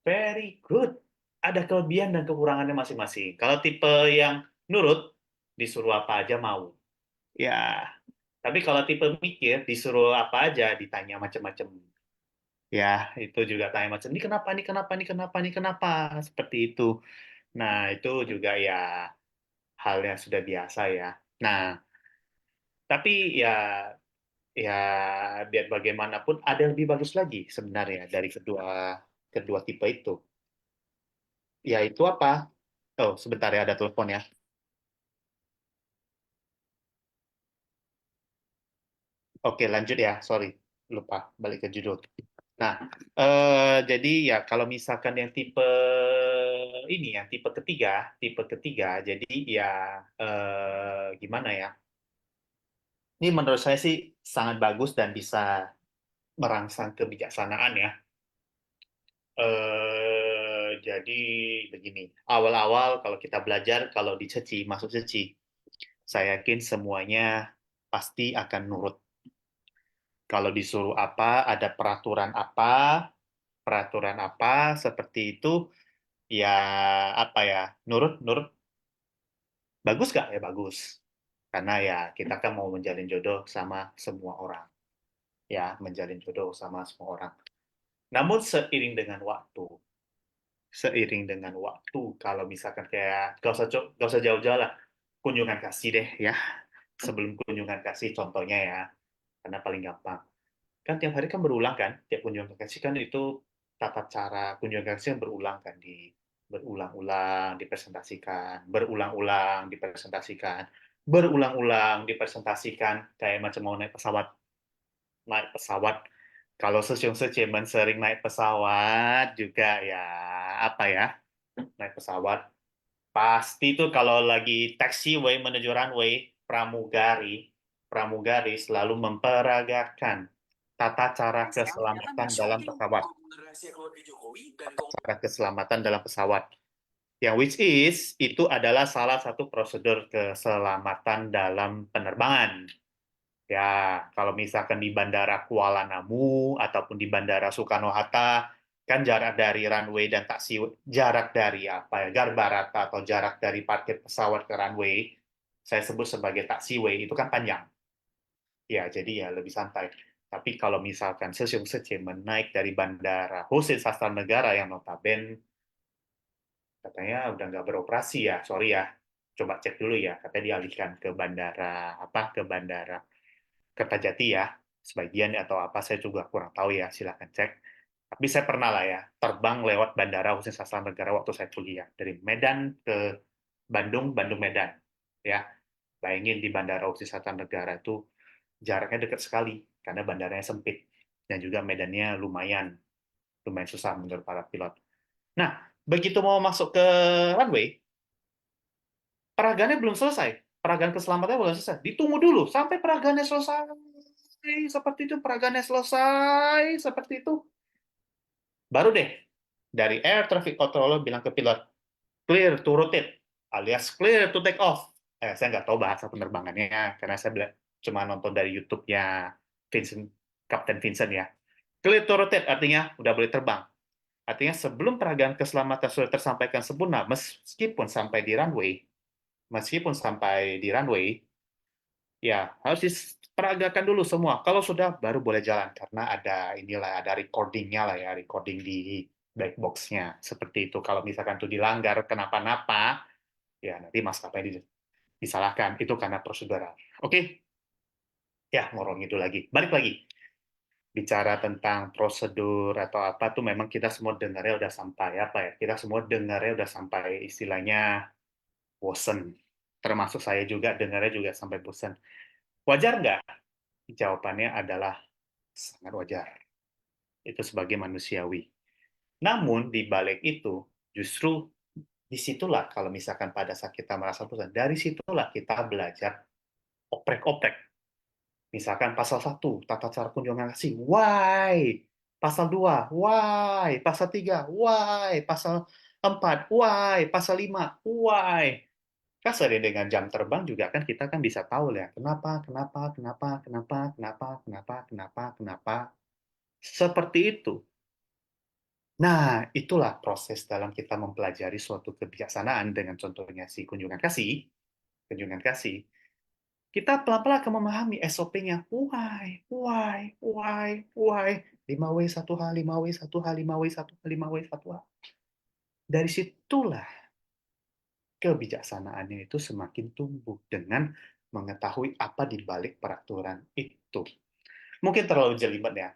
very good. Ada kelebihan dan kekurangannya masing-masing. Kalau tipe yang nurut, disuruh apa aja mau. Ya, tapi kalau tipe mikir, disuruh apa aja, ditanya macam-macam. Ya, itu juga tanya macam, ini kenapa, seperti itu. Nah, itu juga ya hal yang sudah biasa ya. Nah, tapi ya biar bagaimanapun ada yang lebih bagus lagi sebenarnya dari kedua kedua tipe itu. Yaitu apa? Oh, sebentar ya, ada telepon ya. Oke, lanjut ya. Sorry, lupa balik ke judul. Nah, jadi ya kalau misalkan yang tipe ini ya, tipe ketiga, jadi ya gimana ya? Ini menurut saya sih sangat bagus dan bisa merangsang kebijaksanaan ya. Jadi begini, awal-awal kalau kita belajar, kalau di Ceci, masuk Ceci, saya yakin semuanya pasti akan nurut. Kalau disuruh apa, ada peraturan apa, seperti itu, ya apa ya, nurut, nurut, bagus gak? Ya bagus. Karena ya kita kan mau menjalin jodoh sama semua orang. Ya, menjalin jodoh sama semua orang. Namun seiring dengan waktu, kalau misalkan kayak, gak usah jauh-jauh lah, kunjungan kasih deh ya. Sebelum kunjungan kasih, contohnya ya, karena paling gampang. Kan tiap hari kan berulang kan, tiap kunjungan kasih kan itu tata cara kunjungan kasih yang berulang kan, berulang-ulang dipresentasikan, berulang-ulang dipresentasikan, kayak macam mau naik pesawat. Kalau Sesiong sering naik pesawat juga ya apa ya, naik pesawat pasti tuh kalau lagi taxiway menuju runway, pramugari selalu memperagakan tata cara keselamatan dalam pesawat. Cara keselamatan dalam pesawat. Yang which is, itu adalah salah satu prosedur keselamatan dalam penerbangan. Ya, kalau misalkan di Bandara Kuala Namu ataupun di Bandara Soekarno-Hatta, kan jarak dari runway dan taksi, jarak dari apa ya, garbarata atau jarak dari parkir pesawat ke runway, saya sebut sebagai taxiway, itu kan panjang. Ya, jadi ya lebih santai. Tapi kalau misalkan Sesiong menaik dari Bandara Hussein Sastranegara yang notabene katanya udah nggak beroperasi ya, sorry ya, coba cek dulu ya, katanya dialihkan ke bandara Kertajati ya, sebagian atau apa saya juga kurang tahu ya, silahkan cek. Tapi saya pernah lah ya terbang lewat Bandara Hussein Sastranegara waktu saya kuliah dari Medan ke Bandung, Bandung Medan ya. Bayangin di Bandara Hussein Sastranegara itu jaraknya dekat sekali karena bandaranya sempit dan juga medannya lumayan susah menurut para pilot. Nah, begitu mau masuk ke runway, peragaannya belum selesai. Peragaan keselamatannya belum selesai. Ditunggu dulu sampai peragaannya selesai. Seperti itu, peragaannya selesai. Seperti itu. Baru deh, dari air traffic controller bilang ke pilot, clear to rotate, alias clear to take off. Saya nggak tahu bahasa penerbangannya, karena saya cuma nonton dari YouTube-nya Kapten Vincent ya. Clear to rotate artinya udah boleh terbang. Artinya sebelum peragaan keselamatan sudah tersampaikan sempurna, meskipun sampai di runway, ya harus diperagakan dulu semua. Kalau sudah, baru boleh jalan. Karena ada recordingnya lah ya, recording di black box-nya. Seperti itu. Kalau misalkan itu dilanggar, kenapa-napa, ya nanti maskapai disalahkan. Itu karena prosedural. Oke? Ya, ngorong itu lagi. Balik lagi. Bicara tentang prosedur atau apa tuh memang kita semua dengarnya udah sampai apa ya? Kita semua dengarnya udah sampai istilahnya bosen. Termasuk saya juga dengarnya juga sampai bosen. Wajar nggak Jawabannya adalah sangat wajar. Itu sebagai manusiawi. Namun di balik itu, justru disitulah kalau misalkan pada saat kita merasa bosan, dari situlah kita belajar oprek-oprek. Misalkan pasal 1, tata cara kunjungan kasih, why? Pasal 2, why? Pasal 3, why? Pasal 4, why? Pasal 5, why? Kan sering dengan jam terbang juga kan kita kan bisa tahu ya, kenapa, kenapa, kenapa, kenapa, kenapa, kenapa, kenapa, kenapa. Seperti itu. Nah, itulah proses dalam kita mempelajari suatu kebijaksanaan dengan contohnya si kunjungan kasih. Kunjungan kasih. Kita pelan-pelan akan memahami SOP-nya. Why, why, why, why. 5W 1H, 5W 1H, 5W 1H, 5W 1H. Dari situlah kebijaksanaannya itu semakin tumbuh dengan mengetahui apa di balik peraturan itu. Mungkin terlalu jelimet ya.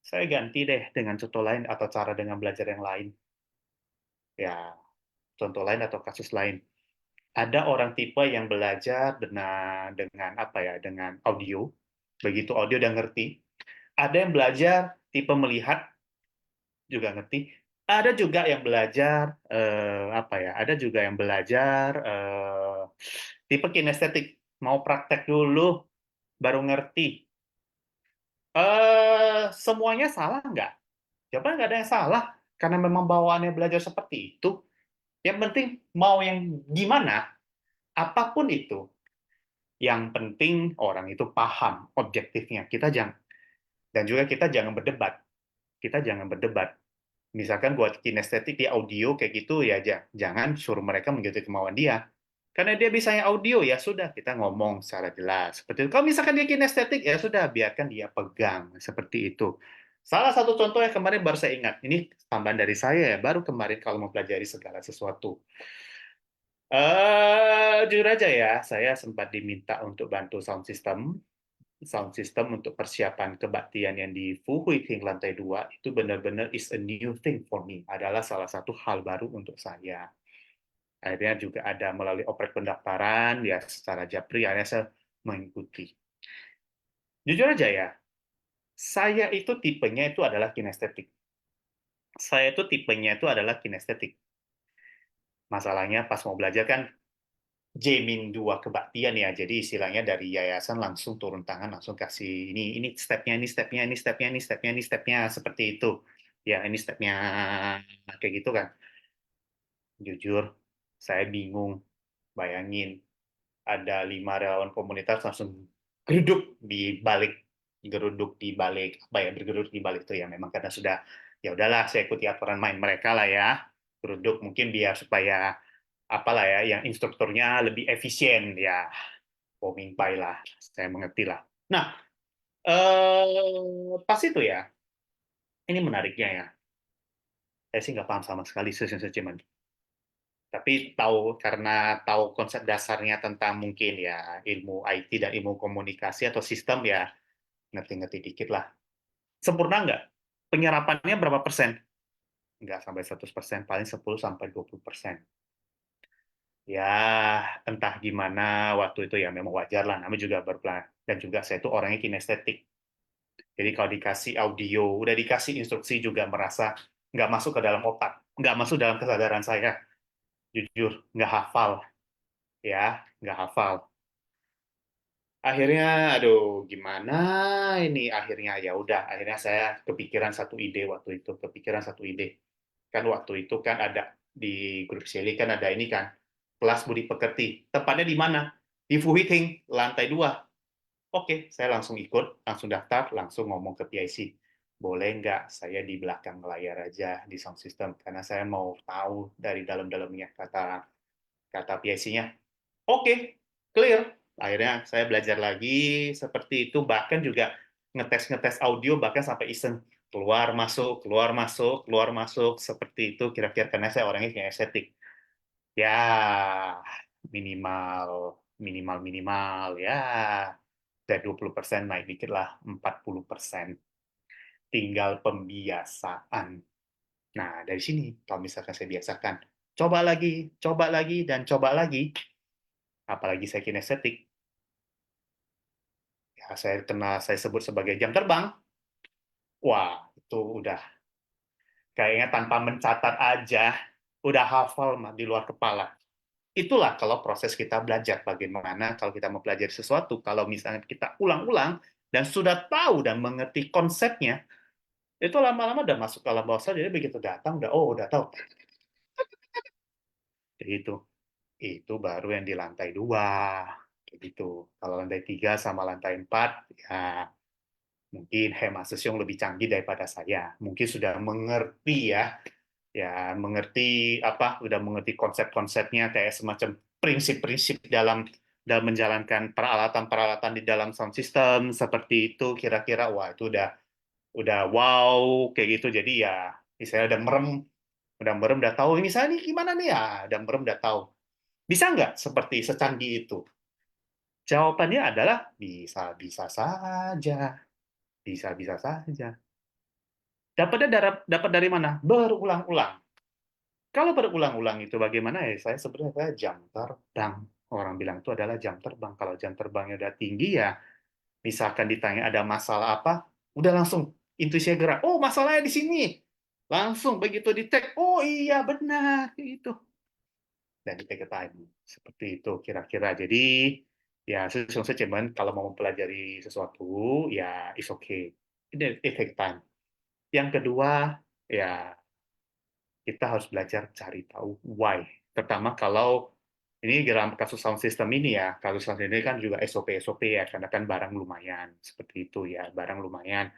Saya ganti deh dengan contoh lain atau cara dengan belajar yang lain. Ya, contoh lain atau kasus lain. Ada orang tipe yang belajar dengan apa ya, dengan audio. Begitu audio udah ngerti. Ada yang belajar tipe melihat juga ngerti. Ada juga yang belajar apa ya? Ada juga yang belajar tipe kinestetik. Mau praktek dulu baru ngerti. Semuanya salah nggak? Jawaban nggak ada yang salah karena memang bawaannya belajar seperti itu. Yang penting mau yang gimana, apapun itu, yang penting orang itu paham objektifnya. Kita jangan, dan juga kita jangan berdebat. Kita jangan berdebat. Misalkan buat kinestetik di audio kayak gitu ya, jangan suruh mereka mengikuti kemauan dia. Karena dia bisanya audio, ya sudah kita ngomong secara jelas. Seperti itu. Kalau misalkan dia kinestetik, ya sudah biarkan dia pegang seperti itu. Salah satu contoh yang kemarin baru saya ingat, ini tambahan dari saya ya, baru kemarin kalau mempelajari segala sesuatu. Jujur aja ya, saya sempat diminta untuk bantu sound system untuk persiapan kebaktian yang di Fuhuiting lantai 2 itu benar-benar is a new thing for me, adalah salah satu hal baru untuk saya. Akhirnya juga ada melalui oprek pendaftaran, ya secara japri akhirnya saya mengikuti. Jujur aja ya, saya itu tipenya itu adalah kinestetik. Saya itu tipenya itu adalah kinestetik. Masalahnya pas mau belajar kan J-2 kebaktian ya, jadi istilahnya dari yayasan langsung turun tangan, langsung kasih ini stepnya, ini stepnya, ini stepnya, ini stepnya, ini stepnya, seperti itu. Ya, ini stepnya kayak gitu kan. Jujur, saya bingung. Bayangin, ada 5 relawan komunitas langsung geruduk di balik apa ya, bergeruduk di balik itu ya memang karena sudah, ya udahlah saya ikuti aturan main mereka lah ya, geruduk mungkin biar supaya apalah ya, yang instrukturnya lebih efisien ya, Pomingpai lah, saya mengerti lah. Nah, pas itu ya, ini menariknya ya, saya sih nggak paham sama sekali sesimen. Tapi karena tahu konsep dasarnya tentang mungkin ya ilmu IT dan ilmu komunikasi atau sistem ya, ngerti-ngerti dikit lah. Sempurna nggak? Penyerapannya berapa persen? Nggak sampai 100%, paling 10-20%. Ya, entah gimana waktu itu ya memang wajar lah, namanya juga berpelan. Dan juga saya itu orangnya kinestetik. Jadi kalau dikasih audio, udah dikasih instruksi juga merasa nggak masuk ke dalam otak, nggak masuk dalam kesadaran saya. Jujur, nggak hafal. Ya, nggak hafal. Akhirnya, aduh, gimana ini? Akhirnya ya udah, akhirnya saya kepikiran satu ide waktu itu, kepikiran satu ide. Kan waktu itu kan ada di grup Shelly kan ada ini kan, kelas budi pekerti. Tepatnya di mana? Di Fuhiting, lantai 2. Oke, saya langsung ikut, langsung daftar, langsung ngomong ke PIC. Boleh nggak saya di belakang layar aja di sound system? Karena saya mau tahu dari dalam-dalamnya, kata PIC-nya. Oke, clear. Akhirnya saya belajar lagi seperti itu, bahkan juga ngetes-ngetes audio, bahkan sampai iseng keluar masuk, keluar masuk, keluar masuk, seperti itu kira-kira karena saya orangnya kayak estetik. Ya, minimal minimal minimal ya dari 20% naik dikit lah 40%. Tinggal pembiasaan. Nah, dari sini kalau misalkan saya biasakan, coba lagi dan coba lagi, apalagi saya kinestetik, ya saya sebut sebagai jam terbang. Wah, itu udah kayaknya tanpa mencatat aja udah hafal mah di luar kepala. Itulah kalau proses kita belajar bagaimana kalau kita mempelajari sesuatu, kalau misalnya kita ulang-ulang dan sudah tahu dan mengerti konsepnya, itu lama-lama udah masuk ke alam bawah sadar, jadi begitu datang udah tahu. Jadi itu baru yang di lantai 2 gitu. Kalau lantai 3 sama lantai 4 ya mungkin Hema Sesyong lebih canggih daripada saya. Mungkin sudah mengerti ya mengerti udah mengerti konsep-konsepnya kayak semacam prinsip-prinsip dalam menjalankan peralatan-peralatan di dalam sound system seperti itu kira-kira. Wah, itu udah wow kayak gitu. Jadi ya misalnya udah merem udah tahu ini saya nih gimana nih ya, udah merem udah tahu. Bisa nggak seperti secanggih itu? Jawabannya adalah bisa-bisa saja. Bisa-bisa saja. Dapat dari mana? Berulang-ulang. Kalau berulang-ulang itu bagaimana ya? Saya sebenarnya jam terbang. Orang bilang itu adalah jam terbang. Kalau jam terbangnya udah tinggi ya, misalkan ditanya ada masalah apa, udah langsung intuisi gerak. Oh, masalahnya di sini. Langsung begitu di tag, oh iya benar itu. Dan di take time. Seperti itu kira-kira. Jadi ya sesuatu cuman kalau mau mempelajari sesuatu ya is okay. It take time. Yang kedua ya kita harus belajar cari tahu why. Pertama kalau ini dalam kasus sound system ini ya, kasus sound system ini kan juga SOP ya, karena kan barang lumayan seperti itu ya, barang lumayan.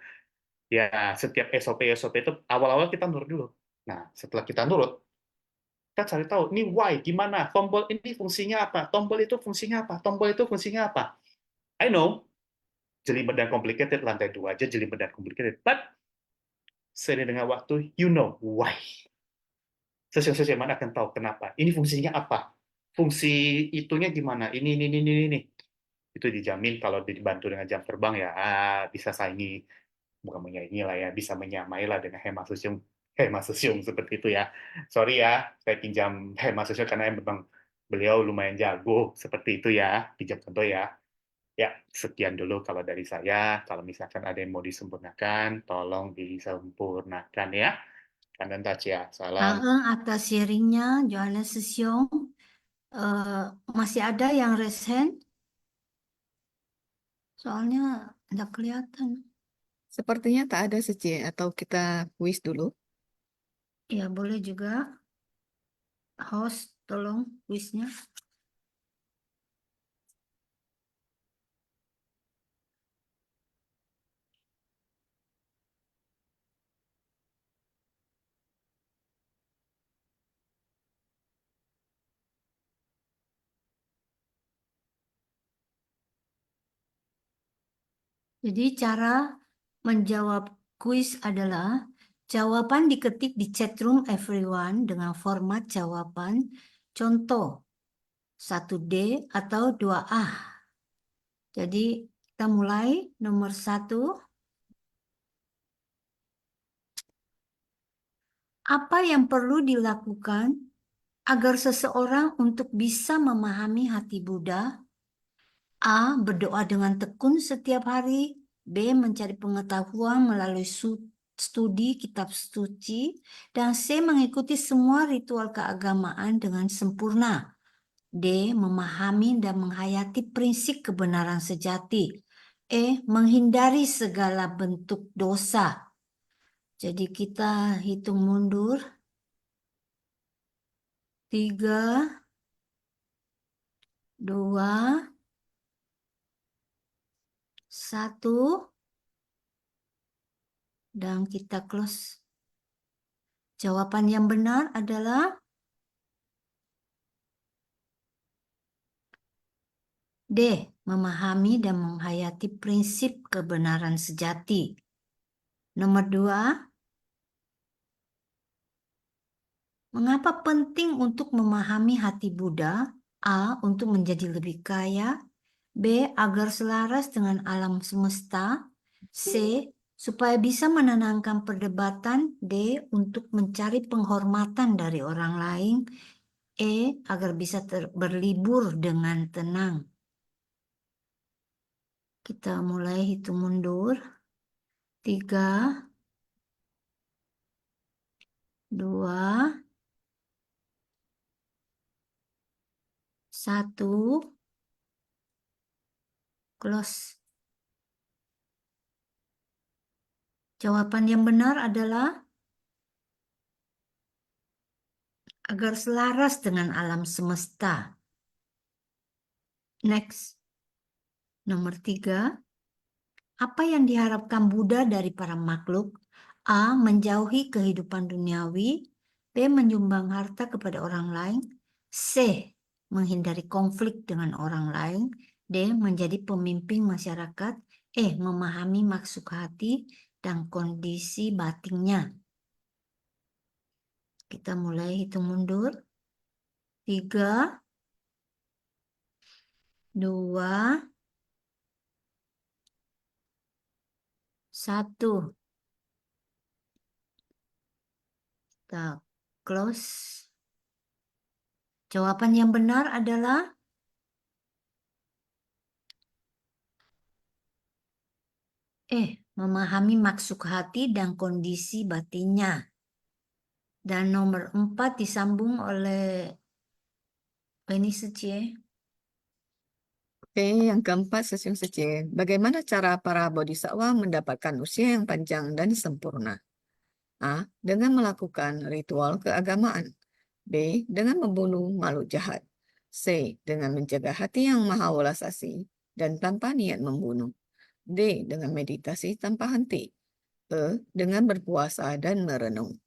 Ya setiap SOP itu awal-awal kita nurut dulu. Nah setelah kita nurut, kita cari tahu ini why, gimana, tombol ini fungsinya apa, tombol itu fungsinya apa, tombol itu fungsinya apa. I know, jelimet dan complicated, lantai 2 aja jelimet dan complicated, but seiring dengan waktu, you know why. Sesuai mana akan tahu kenapa. Ini fungsinya apa? Fungsi itunya gimana? Ini. Itu dijamin kalau dibantu dengan jam terbang ya bisa saingi, bukan menyaingi lah ya, bisa menyamai lah dengan Hema Susyung seperti itu ya. Sorry ya, saya pinjam Hema Susyung karena memang beliau lumayan jago seperti itu ya, pinjam contoh ya. Ya, sekian dulu kalau dari saya. Kalau misalkan ada yang mau disempurnakan, tolong disempurnakan ya. Kanan touch ya. Salam. Atas sharingnya Johannes Sesyong. Masih ada yang raise hand? Soalnya nggak kelihatan. Sepertinya tak ada Seci, atau kita quiz dulu. Ya boleh juga. Host tolong quiznya. Jadi cara menjawab kuis adalah jawaban diketik di chatroom everyone dengan format jawaban contoh 1D atau 2A. Jadi kita mulai nomor 1. Apa yang perlu dilakukan agar seseorang untuk bisa memahami hati Buddha? A. Berdoa dengan tekun setiap hari. B. Mencari pengetahuan melalui studi kitab suci. Dan C. Mengikuti semua ritual keagamaan dengan sempurna. D. Memahami dan menghayati prinsip kebenaran sejati. E. Menghindari segala bentuk dosa. Jadi kita hitung mundur. 3, 2, 1, dan kita close. Jawaban yang benar adalah D. Memahami dan menghayati prinsip kebenaran sejati. Nomor 2. Mengapa penting untuk memahami hati Buddha? A. Untuk menjadi lebih kaya. B. Agar selaras dengan alam semesta. C. Supaya bisa menenangkan perdebatan. D. Untuk mencari penghormatan dari orang lain. E. Agar bisa berlibur dengan tenang. Kita mulai hitung mundur. 3, 2, 1, close. Jawaban yang benar adalah agar selaras dengan alam semesta. Next. Nomor 3. Apa yang diharapkan Buddha dari para makhluk? A. Menjauhi kehidupan duniawi. B. Menyumbang harta kepada orang lain. C. Menghindari konflik dengan orang lain. D. Menjadi pemimpin masyarakat. E. Memahami maksud hati dan kondisi batinnya. Kita mulai hitung mundur. 3, 2, 1. Kita close. Jawaban yang benar adalah memahami maksud hati dan kondisi batinnya. Dan nomor 4 disambung oleh Weni Secie. Oke, yang keempat Sesyung Secie. Bagaimana cara para bodhisattva mendapatkan usia yang panjang dan sempurna? A. Dengan melakukan ritual keagamaan. B. Dengan membunuh makhluk jahat. C. Dengan menjaga hati yang maha welas asih dan tanpa niat membunuh. D. Dengan meditasi tanpa henti. E. Dengan berpuasa dan merenung.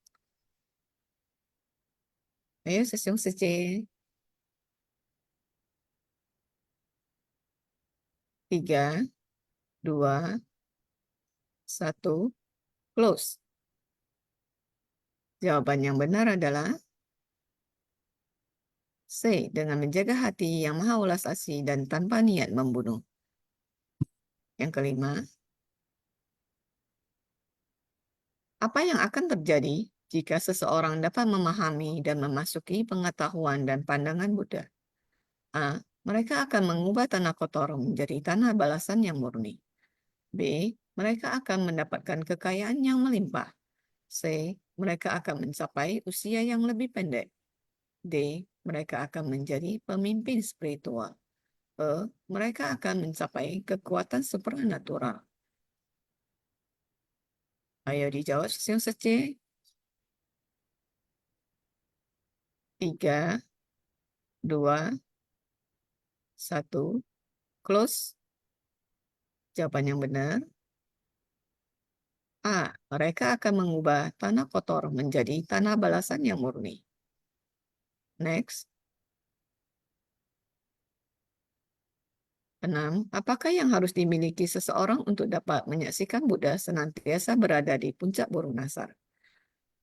Ayo Sesyung Secie. 3, 2, 1, close. Jawaban yang benar adalah C. Dengan menjaga hati yang maha welas asih dan tanpa niat membunuh. Yang kelima, apa yang akan terjadi jika seseorang dapat memahami dan memasuki pengetahuan dan pandangan Buddha? A. Mereka akan mengubah tanah kotor menjadi tanah balasan yang murni. B. Mereka akan mendapatkan kekayaan yang melimpah. C. Mereka akan mencapai usia yang lebih pendek. D. Mereka akan menjadi pemimpin spiritual. E. Mereka akan mencapai kekuatan supranatural. Ayo dijawab Sesyung Secie. 3, 2, 1, close. Jawaban yang benar. A. Mereka akan mengubah tanah kotor menjadi tanah balasan yang murni. Next. 6. Apakah yang harus dimiliki seseorang untuk dapat menyaksikan Buddha senantiasa berada di puncak burung nasar?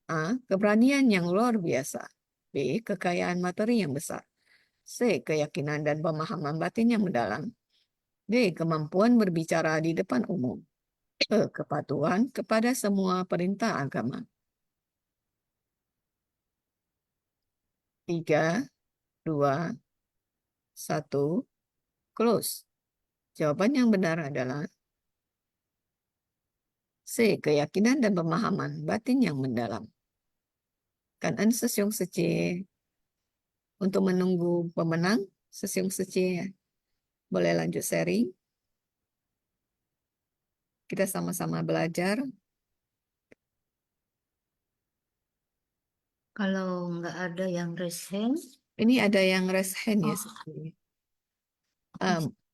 A. Keberanian yang luar biasa. B. Kekayaan materi yang besar. C. Keyakinan dan pemahaman batin yang mendalam. D. Kemampuan berbicara di depan umum. E. Kepatuhan kepada semua perintah agama. 3, 2, 1, close. Jawaban yang benar adalah C. Keyakinan dan pemahaman batin yang mendalam. Kan Sesyung Secie. Untuk menunggu pemenang, Sesyung Secie boleh lanjut sharing. Kita sama-sama belajar. Kalau nggak ada yang raise hand, Ini ada yang raise hand ya. Oh. Secie.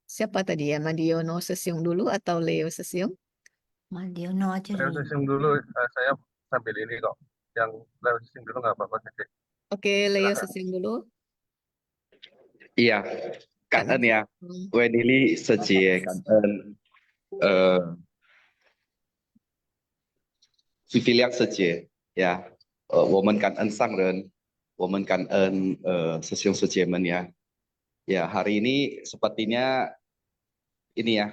Siapa tadi ya? Madiono Sesyung dulu atau Leo Sesyung? Madiono aja Leo dulu. Sesyung dulu, saya sambil ini kok. Yang Leo Sesyung dulu nggak apa-apa. Oke, Leo Sesyung dulu. Iya, cảm ơn ya. Wenili Secie, cảm ơn Phi Phi Liang Secie. Ya, 我们感恩上人，我们感恩师兄师姐们ya. Ya, hari ini sepertinya ini ya,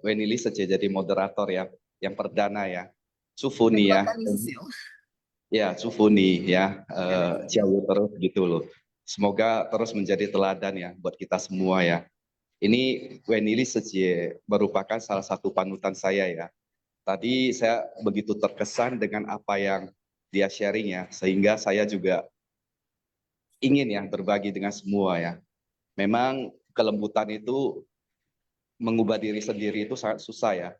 Wenili Secie jadi moderator ya, yang perdana ya. Sufuni ya. Ya, Sufuni ya, jauh terus gitu loh. Semoga terus menjadi teladan ya buat kita semua ya. Ini Wenili Sejie merupakan salah satu panutan saya ya. Tadi saya begitu terkesan dengan apa yang dia sharing ya, sehingga saya juga ingin ya berbagi dengan semua ya. Memang kelembutan itu mengubah diri sendiri itu sangat susah ya.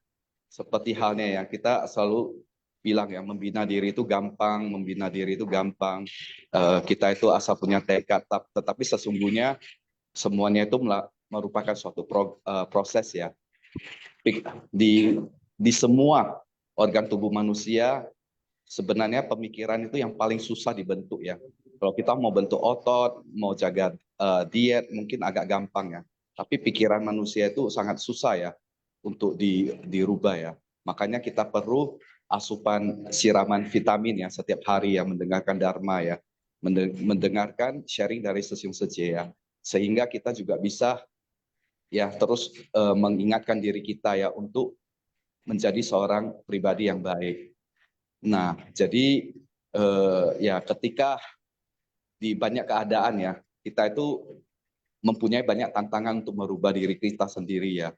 Seperti halnya ya, kita selalu bilang ya, membina diri itu gampang, membina diri itu gampang. Kita itu asal punya tekad, tetapi sesungguhnya semuanya itu merupakan suatu proses ya. Di semua organ tubuh manusia, sebenarnya pemikiran itu yang paling susah dibentuk ya. Kalau kita mau bentuk otot, mau jaga diet, mungkin agak gampang ya. Tapi pikiran manusia itu sangat susah ya untuk dirubah ya. Makanya kita perlu asupan siraman vitamin ya setiap hari ya, mendengarkan Dharma ya, mendengarkan sharing dari Sesiung Seje ya. Sehingga kita juga bisa ya terus mengingatkan diri kita ya untuk menjadi seorang pribadi yang baik. Nah, jadi ya ketika di banyak keadaan ya, kita itu mempunyai banyak tantangan untuk merubah diri kita sendiri ya.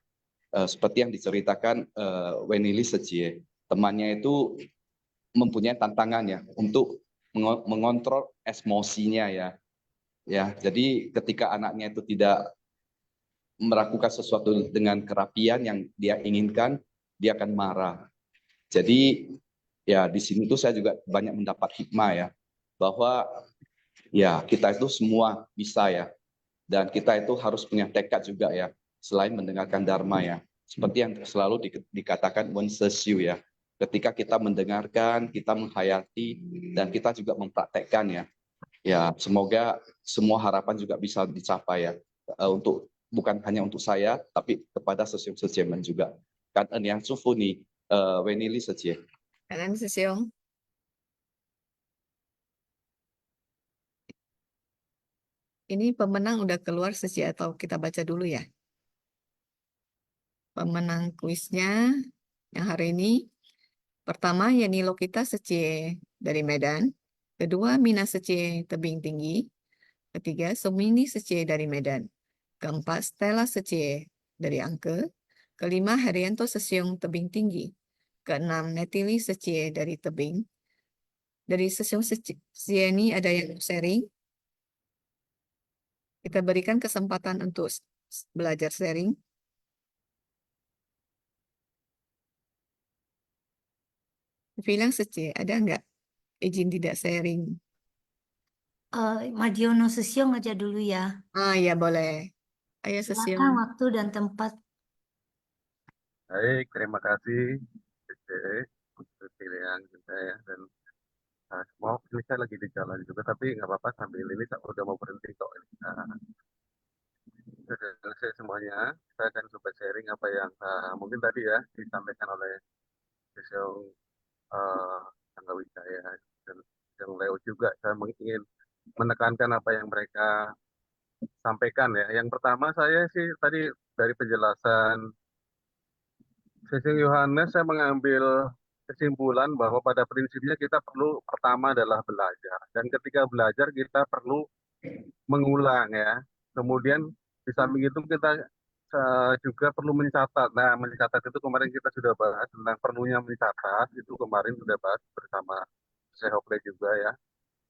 Seperti yang diceritakan Wenili Sejie, temannya itu mempunyai tantangan ya untuk mengontrol emosinya ya. Ya, jadi ketika anaknya itu tidak melakukan sesuatu dengan kerapian yang dia inginkan, dia akan marah. Jadi ya di sini tuh saya juga banyak mendapat hikmah ya, bahwa ya kita itu semua bisa ya, dan kita itu harus punya tekad juga ya, selain mendengarkan Dharma ya. Seperti yang selalu dikatakan Wen Sesiu ya, ketika kita mendengarkan, kita menghayati, dan kita juga mempraktekkan ya. Ya, semoga semua harapan juga bisa dicapai ya, untuk bukan hanya untuk saya, tapi kepada Sesiung Sejemen juga. Kan yang sufu nih, Wenili Sejie. Kanan Sesiung. Ini pemenang udah keluar Sejie atau kita baca dulu ya? Pemenang kuisnya yang hari ini. Pertama, Yani Lokita Sejie dari Medan. Kedua, Mina Sejie Tebing Tinggi. Ketiga, Sumini Sejie dari Medan. Keempat, Stella Sejie dari Angke. Kelima, Herianto Sesiung Tebing Tinggi. Keenam, Netili Sejie dari Tebing. Dari Sesiung Sejie ini ada yang sharing. Kita berikan kesempatan untuk belajar sharing. Bilang Sejie, ada nggak izin tidak sharing? Madiono Sesiong aja dulu ya. Ah ya boleh. Ayo Silakan Sesiung. waktu dan tempat. Baik, terima kasih. Untuk pilihan saya dan mau ini saya lagi di jalan juga, tapi nggak apa-apa sambil ini saya udah mau berhenti kok. Sudah selesai semuanya. Saya akan coba sharing apa yang mungkin tadi ya disampaikan oleh Sesiong Angga Wijaya dan yang Leo juga. Saya ingin menekankan apa yang mereka sampaikan ya. Yang pertama saya sih tadi dari penjelasan Sesiung Yohanes saya mengambil kesimpulan bahwa pada prinsipnya kita perlu pertama adalah belajar, dan ketika belajar kita perlu mengulang ya. Kemudian di samping itu kita juga perlu mencatat. Nah, mencatat itu kemarin kita sudah bahas tentang perlunya mencatat, itu kemarin sudah bahas bersama saya Hople juga ya.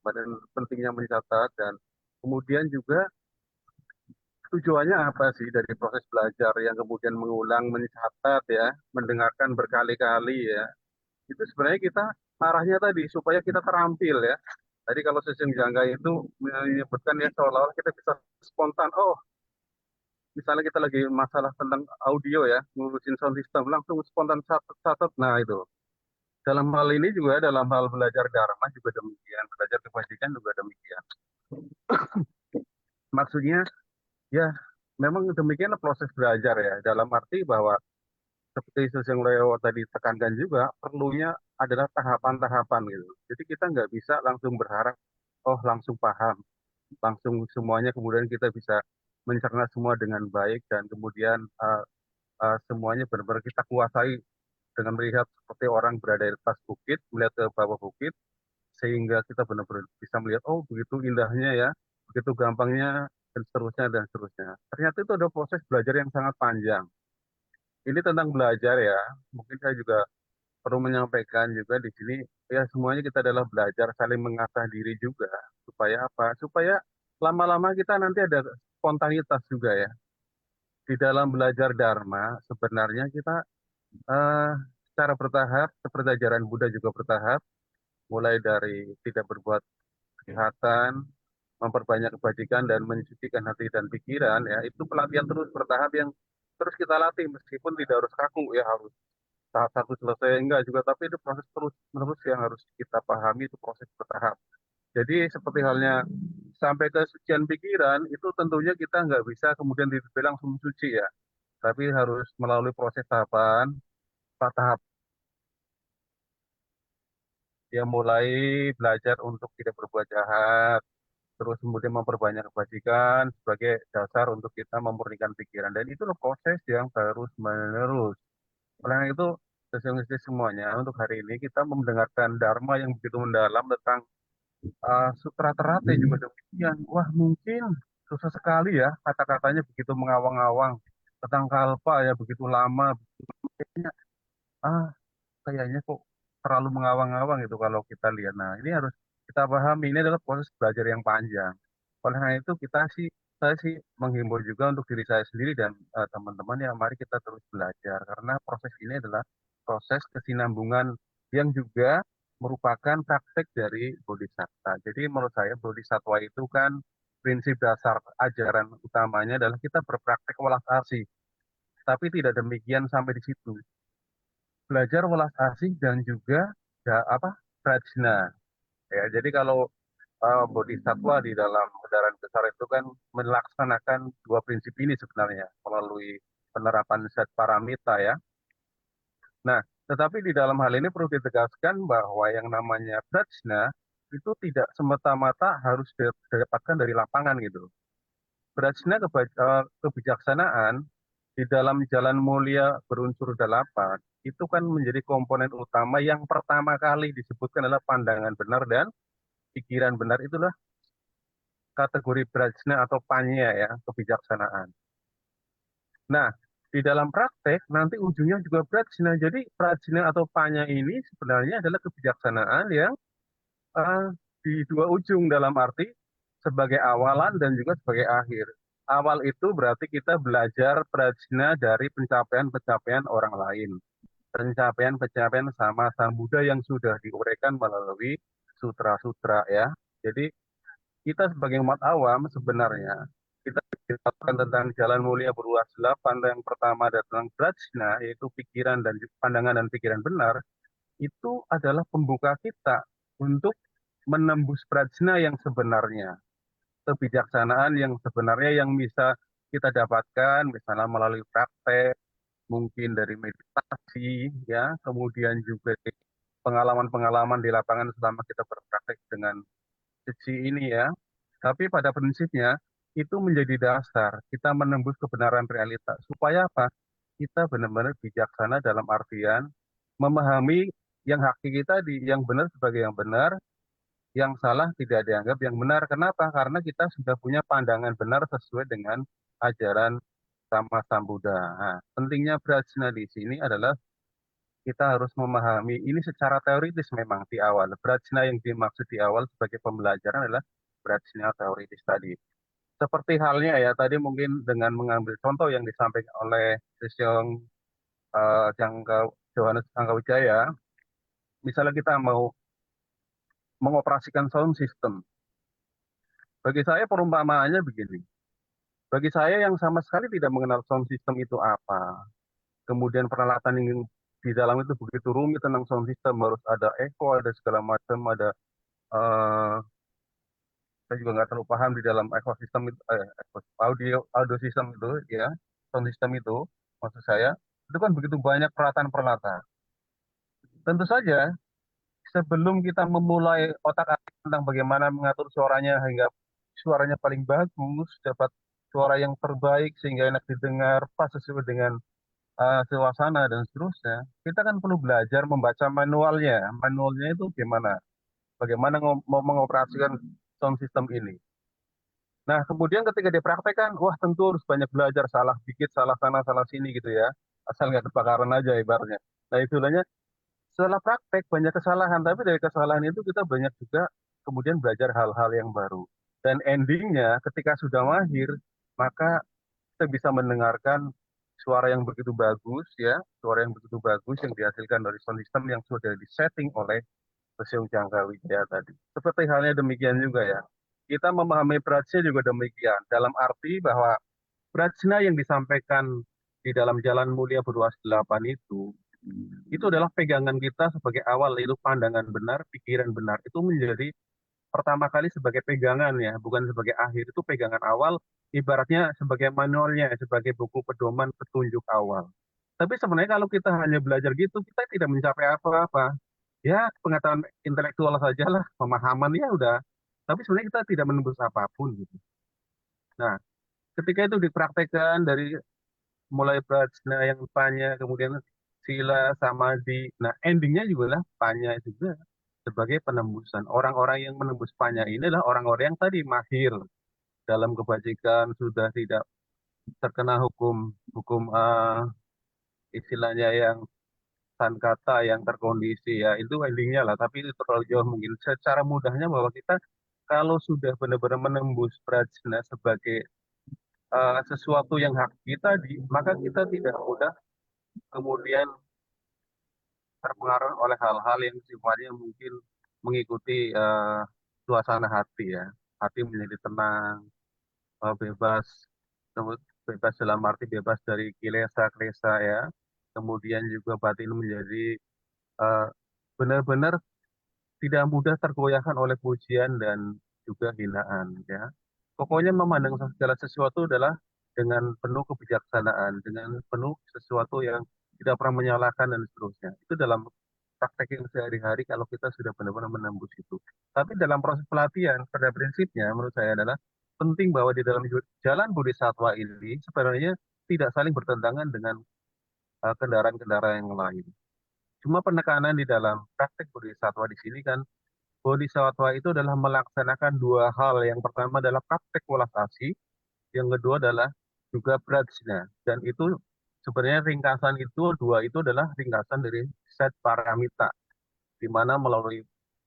Kemudian pentingnya mencatat, dan kemudian juga tujuannya apa sih dari proses belajar yang kemudian mengulang, mencatat ya, mendengarkan berkali-kali ya. Itu sebenarnya kita arahnya tadi supaya kita terampil ya. Tadi kalau Sesiung Jangga itu menyebutkan ya seolah-olah kita bisa spontan, oh misalnya kita lagi masalah tentang audio ya, ngurusin sound system, langsung spontan catat. Nah itu. Dalam hal ini juga, dalam hal belajar Dharma juga demikian, belajar kebajikan juga demikian. Maksudnya ya memang demikian proses belajar ya, dalam arti bahwa seperti yang Leo tadi tekankan juga, perlunya adalah tahapan-tahapan gitu. Jadi kita nggak bisa langsung berharap, oh langsung paham, langsung semuanya kemudian kita bisa mencerna semua dengan baik, dan kemudian semuanya benar-benar kita kuasai dengan melihat seperti orang berada di atas bukit, melihat ke bawah bukit, sehingga kita benar-benar bisa melihat, oh begitu indahnya ya, begitu gampangnya dan seterusnya dan seterusnya. Ternyata itu ada proses belajar yang sangat panjang. Ini tentang belajar ya. Mungkin saya juga perlu menyampaikan juga di sini ya semuanya kita adalah belajar saling mengasah diri juga supaya apa? Supaya lama-lama kita nanti ada spontanitas juga ya. Di dalam belajar Dharma sebenarnya kita eh, secara bertahap seperti ajaran Buddha juga bertahap mulai dari tidak berbuat kejahatan, memperbanyak kebajikan dan mensucikan hati dan pikiran ya itu pelatihan terus bertahap yang terus kita latih meskipun tidak harus kaku ya harus tahap satu selesai enggak juga tapi itu proses terus menerus yang harus kita pahami itu proses bertahap. Jadi seperti halnya sampai ke sucian pikiran itu tentunya kita nggak bisa kemudian dibilang langsung suci ya, tapi harus melalui proses tahapan, tahap yang mulai belajar untuk tidak berbuat jahat, terus kemudian memperbanyak kebajikan sebagai dasar untuk kita memurnikan pikiran dan itu proses yang terus menerus. Oleh itu, sesimpel semuanya untuk hari ini kita mendengarkan Dharma yang begitu mendalam tentang Sutra Terate juga demikian. Wah mungkin susah sekali ya kata-katanya begitu mengawang-awang tentang kalpa ya begitu lama. Kayaknya, ah kayaknya kok terlalu mengawang-awang itu kalau kita lihat. Nah ini harus kita pahami ini adalah proses belajar yang panjang. Oleh karena itu saya sih menghimbau juga untuk diri saya sendiri dan teman-teman ya mari kita terus belajar karena proses ini adalah proses kesinambungan yang juga merupakan praktek dari Bodhisattva. Jadi menurut saya Bodhisattva itu kan prinsip dasar ajaran utamanya adalah kita berpraktek welas asih. Tapi tidak demikian sampai di situ. Belajar welas asih dan juga prajna. Ya, jadi kalau bodhisattva di dalam kendaraan besar itu kan melaksanakan dua prinsip ini sebenarnya melalui penerapan set paramita ya. Nah, tetapi di dalam hal ini perlu ditegaskan bahwa yang namanya prajna itu tidak semata-mata harus didapatkan dari lapangan gitu. Prajna kebijaksanaan di dalam jalan mulia berunsur delapan itu kan menjadi komponen utama yang pertama kali disebutkan adalah pandangan benar dan pikiran benar itulah kategori prajna atau panya ya, kebijaksanaan. Nah, di dalam praktek nanti ujungnya juga prajna. Jadi prajna atau panya ini sebenarnya adalah kebijaksanaan yang eh, di dua ujung dalam arti sebagai awalan dan juga sebagai akhir. Awal itu berarti kita belajar prajna dari pencapaian-pencapaian orang lain. Pencapaian-pencapaian sama Sang Buddha yang sudah diuraikan melalui sutra-sutra ya. Jadi kita sebagai umat awam sebenarnya kita diberitahukan tentang jalan mulia beruas delapan yang pertama adalah tentang prajna yaitu pikiran dan pandangan dan pikiran benar itu adalah pembuka kita untuk menembus prajna yang sebenarnya kebijaksanaan yang sebenarnya yang bisa kita dapatkan misalnya melalui praktek mungkin dari meditasi ya kemudian juga pengalaman-pengalaman di lapangan selama kita berpraktek dengan suci ini ya. Tapi pada prinsipnya itu menjadi dasar kita menembus kebenaran realita. Supaya apa? Kita benar-benar bijaksana dalam artian memahami yang hakiki tadi, yang benar sebagai yang benar, yang salah tidak dianggap yang benar. Kenapa? Karena kita sudah punya pandangan benar sesuai dengan ajaran sama Sambuddha. Nah, pentingnya prajna di sini adalah kita harus memahami ini secara teoritis memang di awal. Prajna yang dimaksud di awal sebagai pembelajaran adalah prajna teoritis tadi. Seperti halnya ya tadi mungkin dengan mengambil contoh yang disampaikan oleh Sesiong Johannes Anggawijaya, misalnya kita mau mengoperasikan sound system. Bagi saya perumpamaannya begini. Bagi saya yang sama sekali tidak mengenal sound system itu apa, kemudian peralatan yang di dalam itu begitu rumit tentang sound system, harus ada echo, ada segala macam, ada saya juga nggak terlalu paham di dalam ekosistem itu, audio system itu ya, sound system itu, maksud saya, itu kan begitu banyak peralatan-peralatan. Tentu saja sebelum kita memulai otak-atik tentang bagaimana mengatur suaranya hingga suaranya paling bagus, dapat suara yang terbaik sehingga enak didengar, pas sesuai dengan suasana dan seterusnya, kita kan perlu belajar membaca manualnya. Manualnya itu gimana? Bagaimana mau mengoperasikan sound system ini? Nah, kemudian ketika dipraktekkan, wah tentu harus banyak belajar, salah dikit, salah sana, salah sini gitu ya. Asal nggak kebakaran aja ibaratnya. Nah, istilahnya setelah praktek banyak kesalahan, tapi dari kesalahan itu kita banyak juga kemudian belajar hal-hal yang baru. Dan endingnya ketika sudah mahir, maka kita bisa mendengarkan suara yang begitu bagus ya, suara yang begitu bagus yang dihasilkan dari sound system yang sudah disetting oleh Museum Cangkawidaya tadi. Seperti halnya demikian juga ya. Kita memahami prajna juga demikian, dalam arti bahwa prajna yang disampaikan di dalam Jalan Mulia Berwas 8 itu adalah pegangan kita sebagai awal, yaitu pandangan benar, pikiran benar. Itu menjadi pertama kali sebagai pegangan ya, bukan sebagai akhir. Itu pegangan awal, ibaratnya sebagai manualnya, sebagai buku pedoman petunjuk awal. Tapi sebenarnya kalau kita hanya belajar gitu, kita tidak mencapai apa-apa. Ya, pengetahuan intelektual sajalah, pemahaman ya udah. Tapi sebenarnya kita tidak menembus apapun gitu. Nah, ketika itu dipraktekkan dari mulai prajna yang panya, kemudian sila, samadhi. Nah, endingnya juga lah panya juga sebagai penembusan. Orang-orang yang menembus panya ini adalah orang-orang yang tadi mahir dalam kebajikan, sudah tidak terkena hukum hukum istilahnya yang kata yang terkondisi ya, itu endingnya lah, tapi itu terlalu jauh mungkin. Secara mudahnya bahwa kita kalau sudah benar-benar menembus prajna sebagai sesuatu yang hak kita, maka kita tidak mudah kemudian terpengaruh oleh hal-hal yang sifatnya mungkin mengikuti suasana hati ya. Hati menjadi tenang, bebas, bebas dalam arti bebas dari kilesa-kilesa ya. Kemudian juga batin menjadi eh, benar-benar tidak mudah tergoyahkan oleh pujian dan juga hinaan ya. Pokoknya memandang segala sesuatu adalah dengan penuh kebijaksanaan, dengan penuh sesuatu yang tidak pernah menyalahkan dan seterusnya. Itu dalam praktek yang sehari-hari kalau kita sudah benar-benar menembus itu. Tapi dalam proses pelatihan, pada prinsipnya menurut saya adalah penting bahwa di dalam jalan bodhisattva ini sebenarnya tidak saling bertentangan dengan kendaraan-kendaraan yang lain. Cuma penekanan di dalam praktek bodhisattva di sini kan, bodhisattva itu adalah melaksanakan dua hal. Yang pertama adalah praktek welas asih, yang kedua adalah juga prajna. Dan itu sebenarnya ringkasan itu, dua itu adalah ringkasan dari set paramita, di mana melalui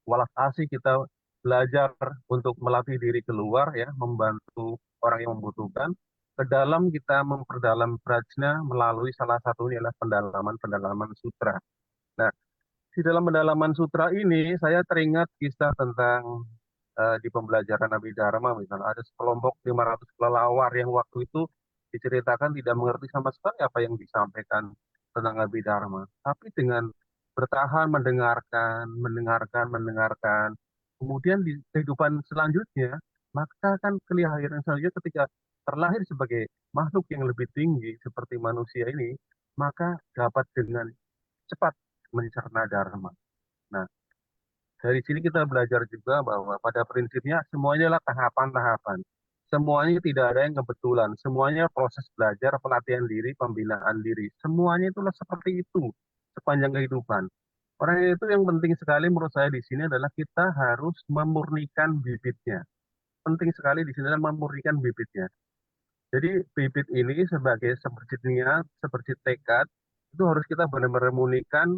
welas asih kita belajar untuk melatih diri keluar ya, membantu orang yang membutuhkan. Ke dalam kita memperdalam prajna melalui salah satunya adalah pendalaman-pendalaman sutra. Nah, di dalam pendalaman sutra ini saya teringat kisah tentang di pembelajaran Abhidharma misalnya ada sekelompok 500 kelelawar yang waktu itu diceritakan tidak mengerti sama sekali apa yang disampaikan tentang Abhidharma. Tapi dengan bertahan mendengarkan, mendengarkan, mendengarkan, kemudian di kehidupan selanjutnya, maka kan kelihayan selanjutnya ketika terlahir sebagai makhluk yang lebih tinggi seperti manusia ini, maka dapat dengan cepat mencerna dharma. Nah, dari sini kita belajar juga bahwa pada prinsipnya semuanya adalah tahapan-tahapan. Semuanya tidak ada yang kebetulan. Semuanya proses belajar, pelatihan diri, pembinaan diri. Semuanya itulah seperti itu sepanjang kehidupan. Orang itu yang penting sekali menurut saya di sini adalah kita harus memurnikan bibitnya. Penting sekali di sini adalah memurnikan bibitnya. Jadi bibit ini sebagai seperti niat, seperti tekad, itu harus kita benar-benar murnikan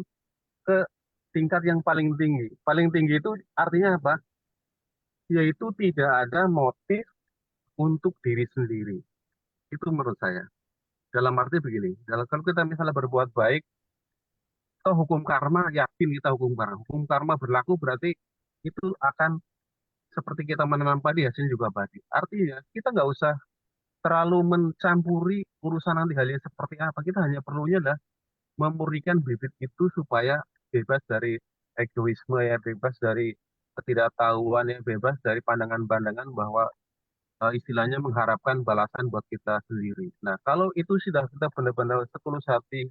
ke tingkat yang paling tinggi. Paling tinggi itu artinya apa? Yaitu tidak ada motif untuk diri sendiri. Itu menurut saya. Dalam arti begini, kalau kita misalnya berbuat baik, atau hukum karma, yakin kita hukum karma. Hukum karma berlaku berarti itu akan seperti kita menanam padi, hasilnya juga padi. Artinya, kita nggak usah terlalu mencampuri urusan nanti halnya seperti apa. Kita hanya perlunya adalah memurnikan bibit itu supaya bebas dari egoisme ya, bebas dari ketidaktahuan ya, bebas dari pandangan-pandangan bahwa istilahnya mengharapkan balasan buat kita sendiri. Nah, kalau itu sudah kita benar-benar sepuluh hati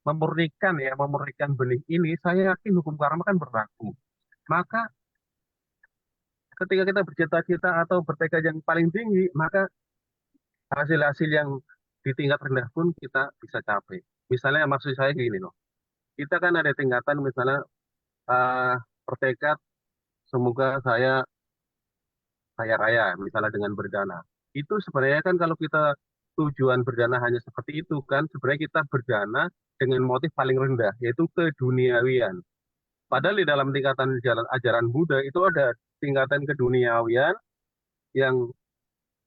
memurnikan ya, memurnikan benih ini, saya yakin hukum karma kan berlaku. Maka ketika kita bercita-cita atau bertekad yang paling tinggi, maka hasil-hasil yang di tingkat rendah pun kita bisa capai. Misalnya maksud saya gini loh, kita kan ada tingkatan misalnya bertekad semoga saya kaya raya, misalnya dengan berdana. Itu sebenarnya kan kalau kita tujuan berdana hanya seperti itu kan, sebenarnya kita berdana dengan motif paling rendah, yaitu keduniawian. Padahal di dalam tingkatan ajaran Buddha itu ada tingkatan keduniawian yang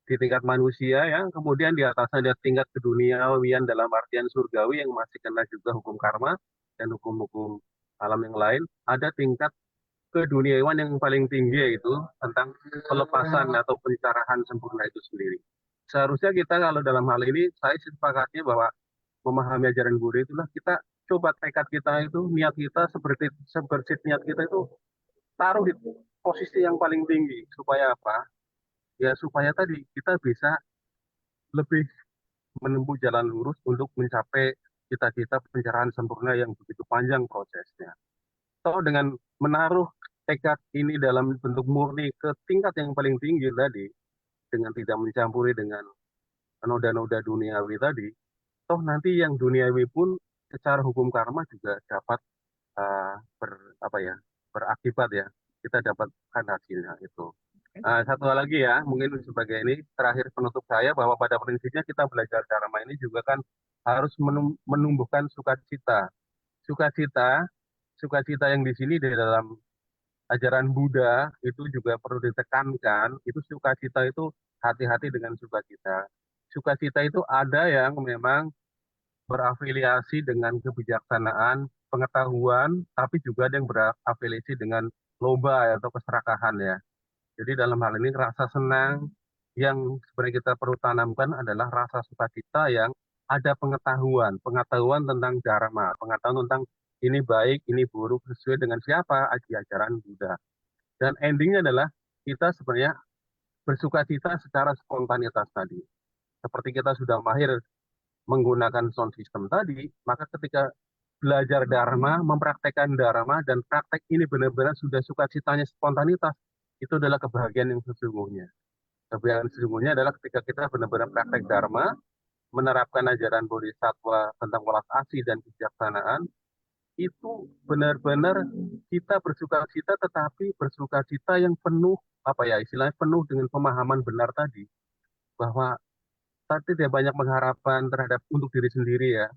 di tingkat manusia ya, kemudian di atasnya ada tingkat keduniawian dalam artian surgawi yang masih kena juga hukum karma dan hukum-hukum alam yang lain. Ada tingkat keduniawian yang paling tinggi yaitu tentang pelepasan atau pencerahan sempurna itu sendiri. Seharusnya kita kalau dalam hal ini saya sepakatnya bahwa memahami ajaran Buddha itulah kita coba tekad kita itu, niat kita seperti niat kita itu taruh di posisi yang paling tinggi supaya apa? Ya supaya tadi kita bisa lebih menempuh jalan lurus untuk mencapai cita-cita pencerahan sempurna yang begitu panjang prosesnya. Atau dengan menaruh tekad ini dalam bentuk murni ke tingkat yang paling tinggi tadi, dengan tidak mencampuri dengan noda-noda duniawi tadi, toh nanti yang duniawi pun secara hukum karma juga dapat berakibat ya, kita dapatkan hasilnya itu. Satu hal lagi ya, mungkin sebagai ini terakhir penutup saya bahwa pada prinsipnya kita belajar dharma ini juga kan harus menumbuhkan sukacita. Sukacita yang di sini di dalam ajaran Buddha itu juga perlu ditekankan. Itu sukacita itu hati-hati dengan sukacita. Sukacita itu ada yang memang berafiliasi dengan kebijaksanaan, pengetahuan, tapi juga ada yang berafiliasi dengan loba atau keserakahan ya. Jadi dalam hal ini rasa senang yang sebenarnya kita perlu tanamkan adalah rasa sukacita yang ada pengetahuan tentang dharma, pengetahuan tentang ini baik, ini buruk, sesuai dengan siapa, ajaran Buddha. Dan endingnya adalah kita sebenarnya bersukacita secara spontanitas tadi. Seperti kita sudah mahir menggunakan sound system tadi, maka ketika belajar dharma, mempraktekkan dharma, dan praktek ini benar-benar sudah sukacitanya spontanitas, itu adalah kebahagiaan yang sesungguhnya. Kebahagiaan sesungguhnya adalah ketika kita benar-benar praktek dharma, menerapkan ajaran bodhisattva tentang welas asih dan kebijaksanaan, itu benar-benar kita bersukacita, tetapi bersukacita yang penuh, istilahnya penuh dengan pemahaman benar tadi, bahwa tadi tidak banyak pengharapan terhadap untuk diri sendiri ya.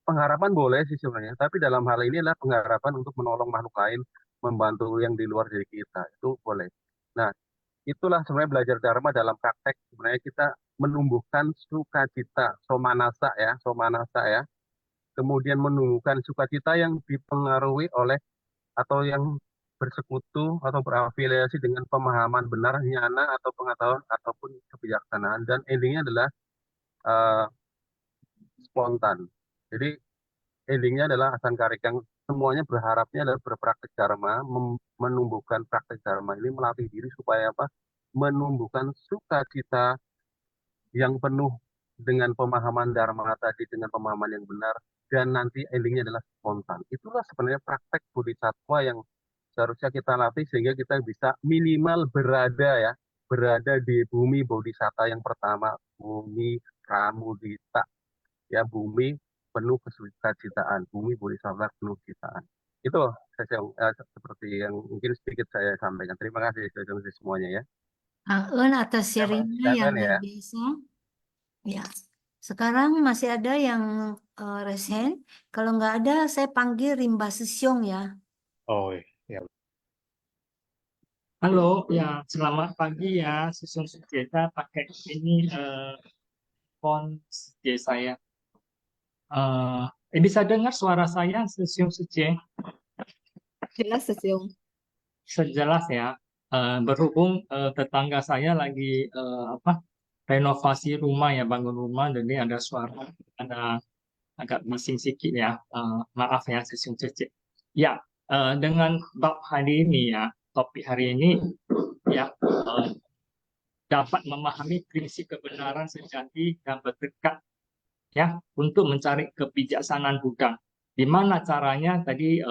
Pengharapan boleh sih sebenarnya, tapi dalam hal ini adalah pengharapan untuk menolong makhluk lain, membantu yang di luar diri kita, itu boleh. Nah, itulah sebenarnya belajar dharma dalam praktek. Sebenarnya kita menumbuhkan sukacita, somanasa ya. Kemudian menumbuhkan sukacita yang dipengaruhi oleh atau yang bersekutu atau berafiliasi dengan pemahaman benar, nyana atau pengetahuan ataupun kebijaksanaan. Dan endingnya adalah spontan. Jadi endingnya adalah Asan Karikang semuanya berharapnya adalah berpraktek dharma, menumbuhkan praktek dharma ini melatih diri supaya apa? Menumbuhkan sukacita yang penuh dengan pemahaman dharma tadi, dengan pemahaman yang benar, dan nanti endingnya adalah spontan. Itulah sebenarnya praktek bodhisattva yang seharusnya kita latih sehingga kita bisa minimal berada di bumi bodhisatta yang pertama, bumi Pramudita, ya bumi penuh kesukacitaan, bumi bodhisattva penuh citaan. Itu seperti yang mungkin sedikit saya sampaikan. Terima kasih semuanya ya. Aun atas sharingnya yang Silakan ya. luar biasa. Ya, sekarang masih ada yang raise hand. Kalau nggak ada, saya panggil Rimba Sesyong ya. Oh ya. Halo, ya selamat pagi ya, Susun Sujeta pakai ini phone saya. Bisa dengar suara saya, Susun Suje? Jelas Sesyong. Sejelas ya. Berhubung tetangga saya lagi renovasi rumah ya, bangun rumah, jadi ada suara, ada agak bising sedikit ya. Maaf ya, Susun Suje. Ya, dengan bab hari ini ya, topik hari ini ya dapat memahami prinsip kebenaran sejati dan bertekad ya untuk mencari kebijaksanaan Buddha. Di mana caranya tadi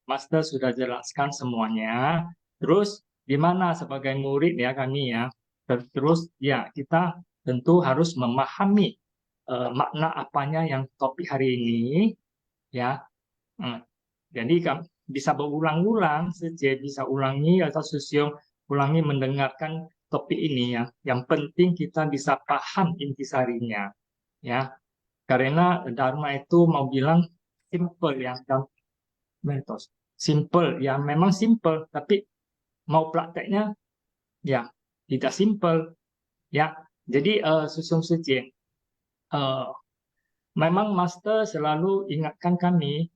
Master sudah jelaskan semuanya. Terus di mana sebagai murid ya kami ya. Terus ya kita tentu harus memahami makna apanya yang topik hari ini ya. Jadi bisa berulang-ulang saja, bisa ulangi atau Susyong ulangi mendengarkan topik ini ya, yang penting kita bisa paham intisarinya ya. Karena Dharma itu mau bilang simple ya, mentos. Simple ya, memang simple, tapi mau prakteknya ya tidak simple ya. Jadi Susung Suci, memang Master selalu ingatkan kami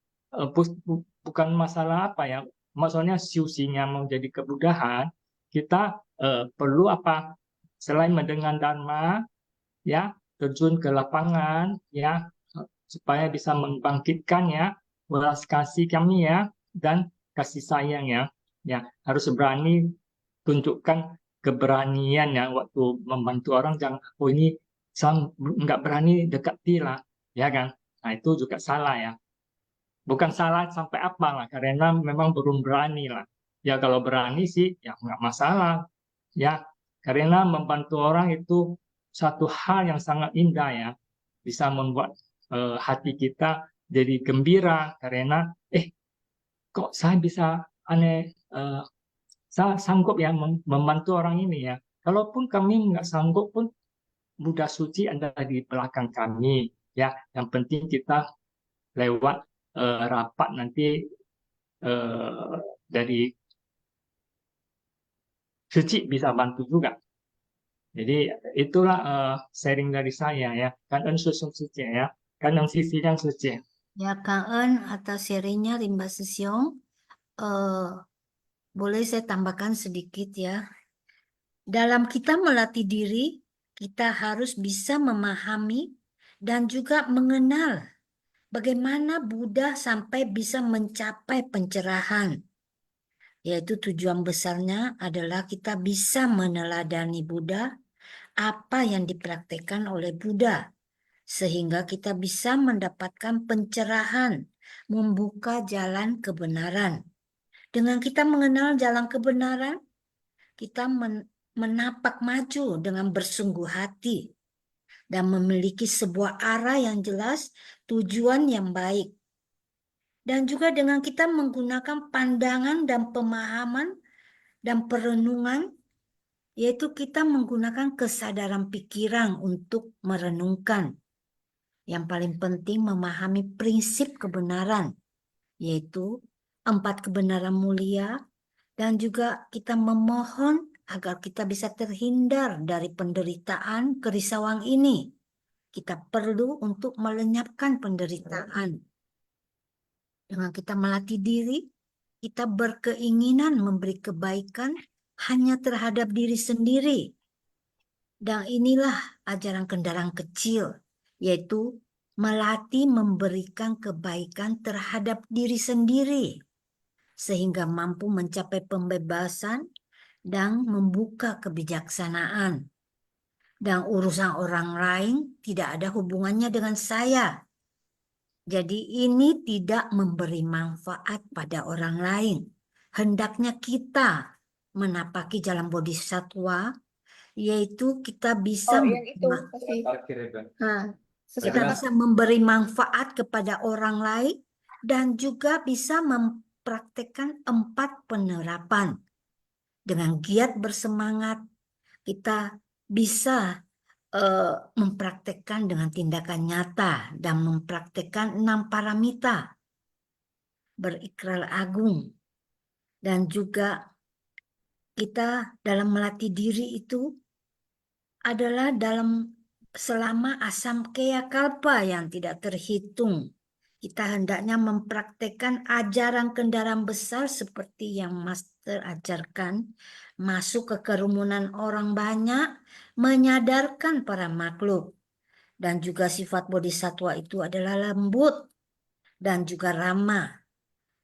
bukan masalah apa ya, maksudnya siusinya mau jadi kemudahan, kita perlu apa? Selain mendengar Dharma, ya terjun ke lapangan, ya supaya bisa membangkitkan ya welas kasih kami ya dan kasih sayang ya, ya harus berani tunjukkan keberanian ya waktu membantu orang, jangan oh ini nggak berani dekati lah ya kan. Nah itu juga salah ya, bukan salah sampai apa lah, karena memang belum berani lah ya. Kalau berani sih ya nggak masalah ya, karena membantu orang itu satu hal yang sangat indah ya, bisa membuat hati kita jadi gembira karena kok saya bisa saya sanggup ya membantu orang ini ya. Kalaupun kami nggak sanggup pun Buddha suci ada di belakang kami ya. Yang penting kita lewat rapat nanti dari suci bisa bantu juga. Jadi itulah sharing dari saya ya. Kan Susung Suci ya. Kan sisi yang suci. Ya, Kang En atas sharingnya Rimba Sesiong. Boleh saya tambahkan sedikit ya. Dalam kita melatih diri, kita harus bisa memahami dan juga mengenal bagaimana Buddha sampai bisa mencapai pencerahan. Yaitu tujuan besarnya adalah kita bisa meneladani Buddha, apa yang dipraktikkan oleh Buddha, sehingga kita bisa mendapatkan pencerahan, membuka jalan kebenaran. Dengan kita mengenal jalan kebenaran, kita menapak maju dengan bersungguh hati dan memiliki sebuah arah yang jelas, tujuan yang baik. Dan juga dengan kita menggunakan pandangan dan pemahaman dan perenungan, yaitu kita menggunakan kesadaran pikiran untuk merenungkan. Yang paling penting memahami prinsip kebenaran, yaitu 4 kebenaran mulia, dan juga kita memohon agar kita bisa terhindar dari penderitaan, kerisauan ini. Kita perlu untuk melenyapkan penderitaan. Dengan kita melatih diri, kita berkeinginan memberi kebaikan hanya terhadap diri sendiri. Dan inilah ajaran kendaraan kecil, yaitu melatih memberikan kebaikan terhadap diri sendiri, sehingga mampu mencapai pembebasan dan membuka kebijaksanaan. Dan urusan orang lain tidak ada hubungannya dengan saya. Jadi ini tidak memberi manfaat pada orang lain. Hendaknya kita menapaki jalan bodhisattva, yaitu kita bisa yang itu pasti kita bisa memberi manfaat kepada orang lain dan juga bisa mempraktekkan 4 penerapan. Dengan giat bersemangat, kita bisa mempraktekkan dengan tindakan nyata dan mempraktekkan 6 paramita, berikrar agung. Dan juga kita dalam melatih diri itu adalah dalam selama asamkaya kalpa yang tidak terhitung. Kita hendaknya mempraktekkan ajaran kendaraan besar seperti yang Master ajarkan, masuk ke kerumunan orang banyak, menyadarkan para makhluk. Dan juga sifat bodhisattva itu adalah lembut dan juga ramah,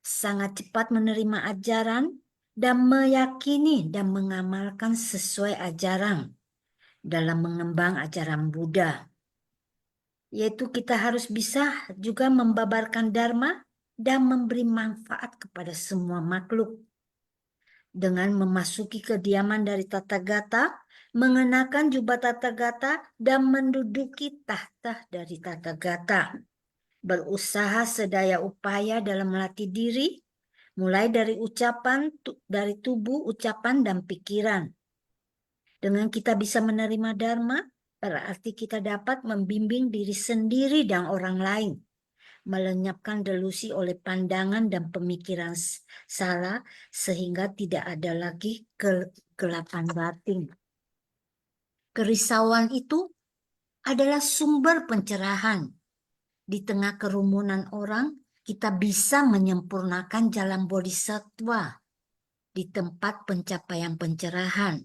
sangat cepat menerima ajaran dan meyakini dan mengamalkan sesuai ajaran dalam mengembang ajaran Buddha. Yaitu kita harus bisa juga membabarkan Dharma dan memberi manfaat kepada semua makhluk. Dengan memasuki kediaman dari Tathagata, mengenakan jubah Tathagata, dan menduduki tahta dari Tathagata. Berusaha sedaya upaya dalam melatih diri, mulai dari ucapan, dari tubuh, ucapan, dan pikiran. Dengan kita bisa menerima Dharma, berarti kita dapat membimbing diri sendiri dan orang lain, melenyapkan delusi oleh pandangan dan pemikiran salah, sehingga tidak ada lagi kegelapan batin. Kerisauan itu adalah sumber pencerahan. Di tengah kerumunan orang, kita bisa menyempurnakan jalan bodhisattva di tempat pencapaian pencerahan.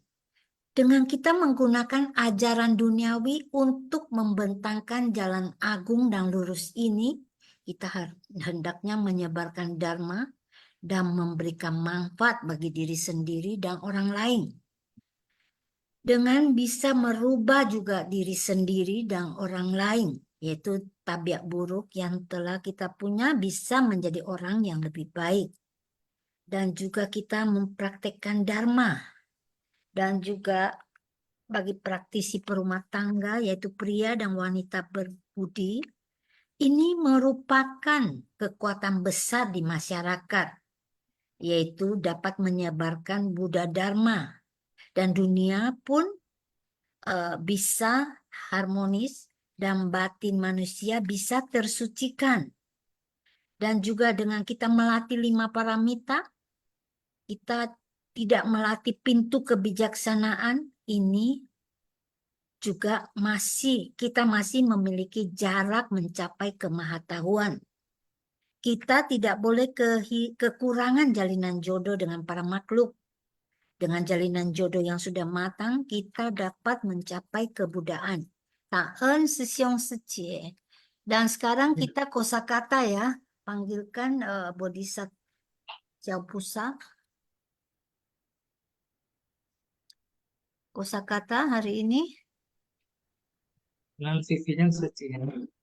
Dengan kita menggunakan ajaran duniawi untuk membentangkan jalan agung dan lurus ini, kita hendaknya menyebarkan Dharma dan memberikan manfaat bagi diri sendiri dan orang lain. Dengan bisa merubah juga diri sendiri dan orang lain, yaitu tabiat buruk yang telah kita punya bisa menjadi orang yang lebih baik. Dan juga kita mempraktekkan Dharma. Dan juga bagi praktisi perumah tangga, yaitu pria dan wanita berbudi, ini merupakan kekuatan besar di masyarakat, yaitu dapat menyebarkan Buddha Dharma. Dan dunia pun bisa harmonis dan batin manusia bisa tersucikan. Dan juga dengan kita melatih 5 paramita, kita tidak melatih pintu kebijaksanaan ini juga kita masih memiliki jarak mencapai kemahatauan. Kita tidak boleh kekurangan jalinan jodoh dengan para makhluk. Dengan jalinan jodoh yang sudah matang, kita dapat mencapai kebudaan. Ta'en Sisyong Secie. Dan sekarang kita kosakata ya, panggilkan Bodhisattva Pusa. Kosakata hari ini. Dengan CV-nya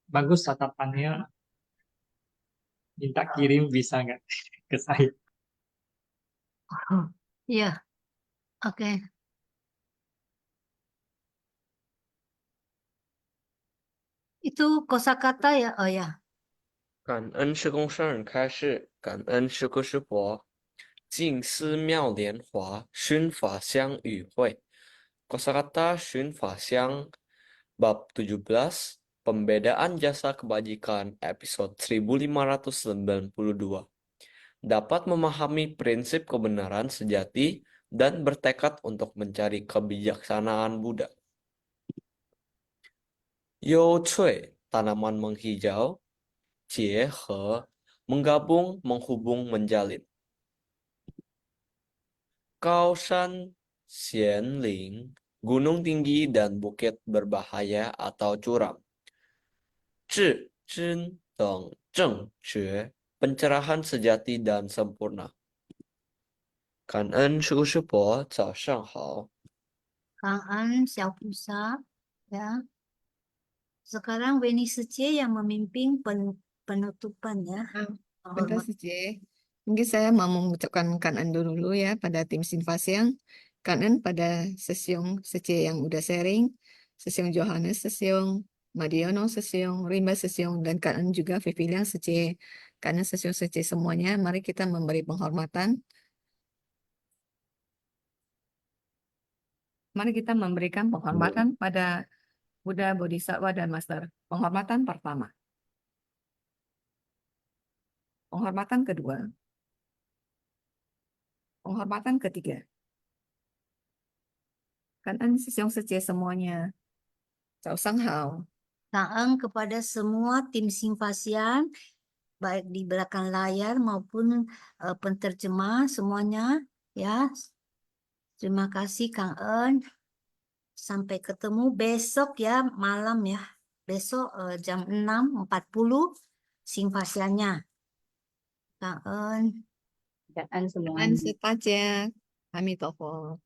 bagus tatapannya. Minta kirim bisa nggak ke saya? Iya, oke. Itu kosakata ya, oh ya. 感恩师公圣人开示，感恩师姑师伯，静思妙莲华，熏法香与会。Kosakata Shun Fa Xiang, Bab 17, Pembedaan Jasa Kebajikan, episode 1592. Dapat memahami prinsip kebenaran sejati dan bertekad untuk mencari kebijaksanaan Buddha. Yo Cui, tanaman menghijau. Jie He, menggabung, menghubung, menjalin. Kaosan Xianling, gunung tinggi dan bukit berbahaya atau curam. Zhi, Zhen, Deng, Zheng, Jue, pencerahan sejati dan sempurna. Kan'en Shu Shi Po, Zao Shang Hao. Kan'en Xiao Pusa, ya. Sekarang Weni Secie yang memimpin penutupan ya. Bentar saja. Mungkin saya mau mengucapkan kanan dulu ya pada tim Sinfasiang. Kanan pada Sesiong Secie yang udah sharing. Sesiong Johannes, Sesiong Madiono, Sesiong Rimba, Sesiong, dan kanan juga Viviliang Secie. Kanan Sesiong Secie semuanya, mari kita memberi penghormatan. Mari kita memberikan penghormatan pada Buddha, Bodhisattva, dan Master. Penghormatan pertama. Penghormatan kedua. Penghormatan ketiga. Kanan Sesiong Secie semuanya. Cao Sang Hao. Taeng kepada semua tim Sinfasian, baik di belakang layar maupun penterjemah semuanya ya. Terima kasih Kang En. Sampai ketemu besok ya malam ya. Besok jam 6.40 Sinfasiannya. Kang En. Dan semua. Dan saja. Amitofo.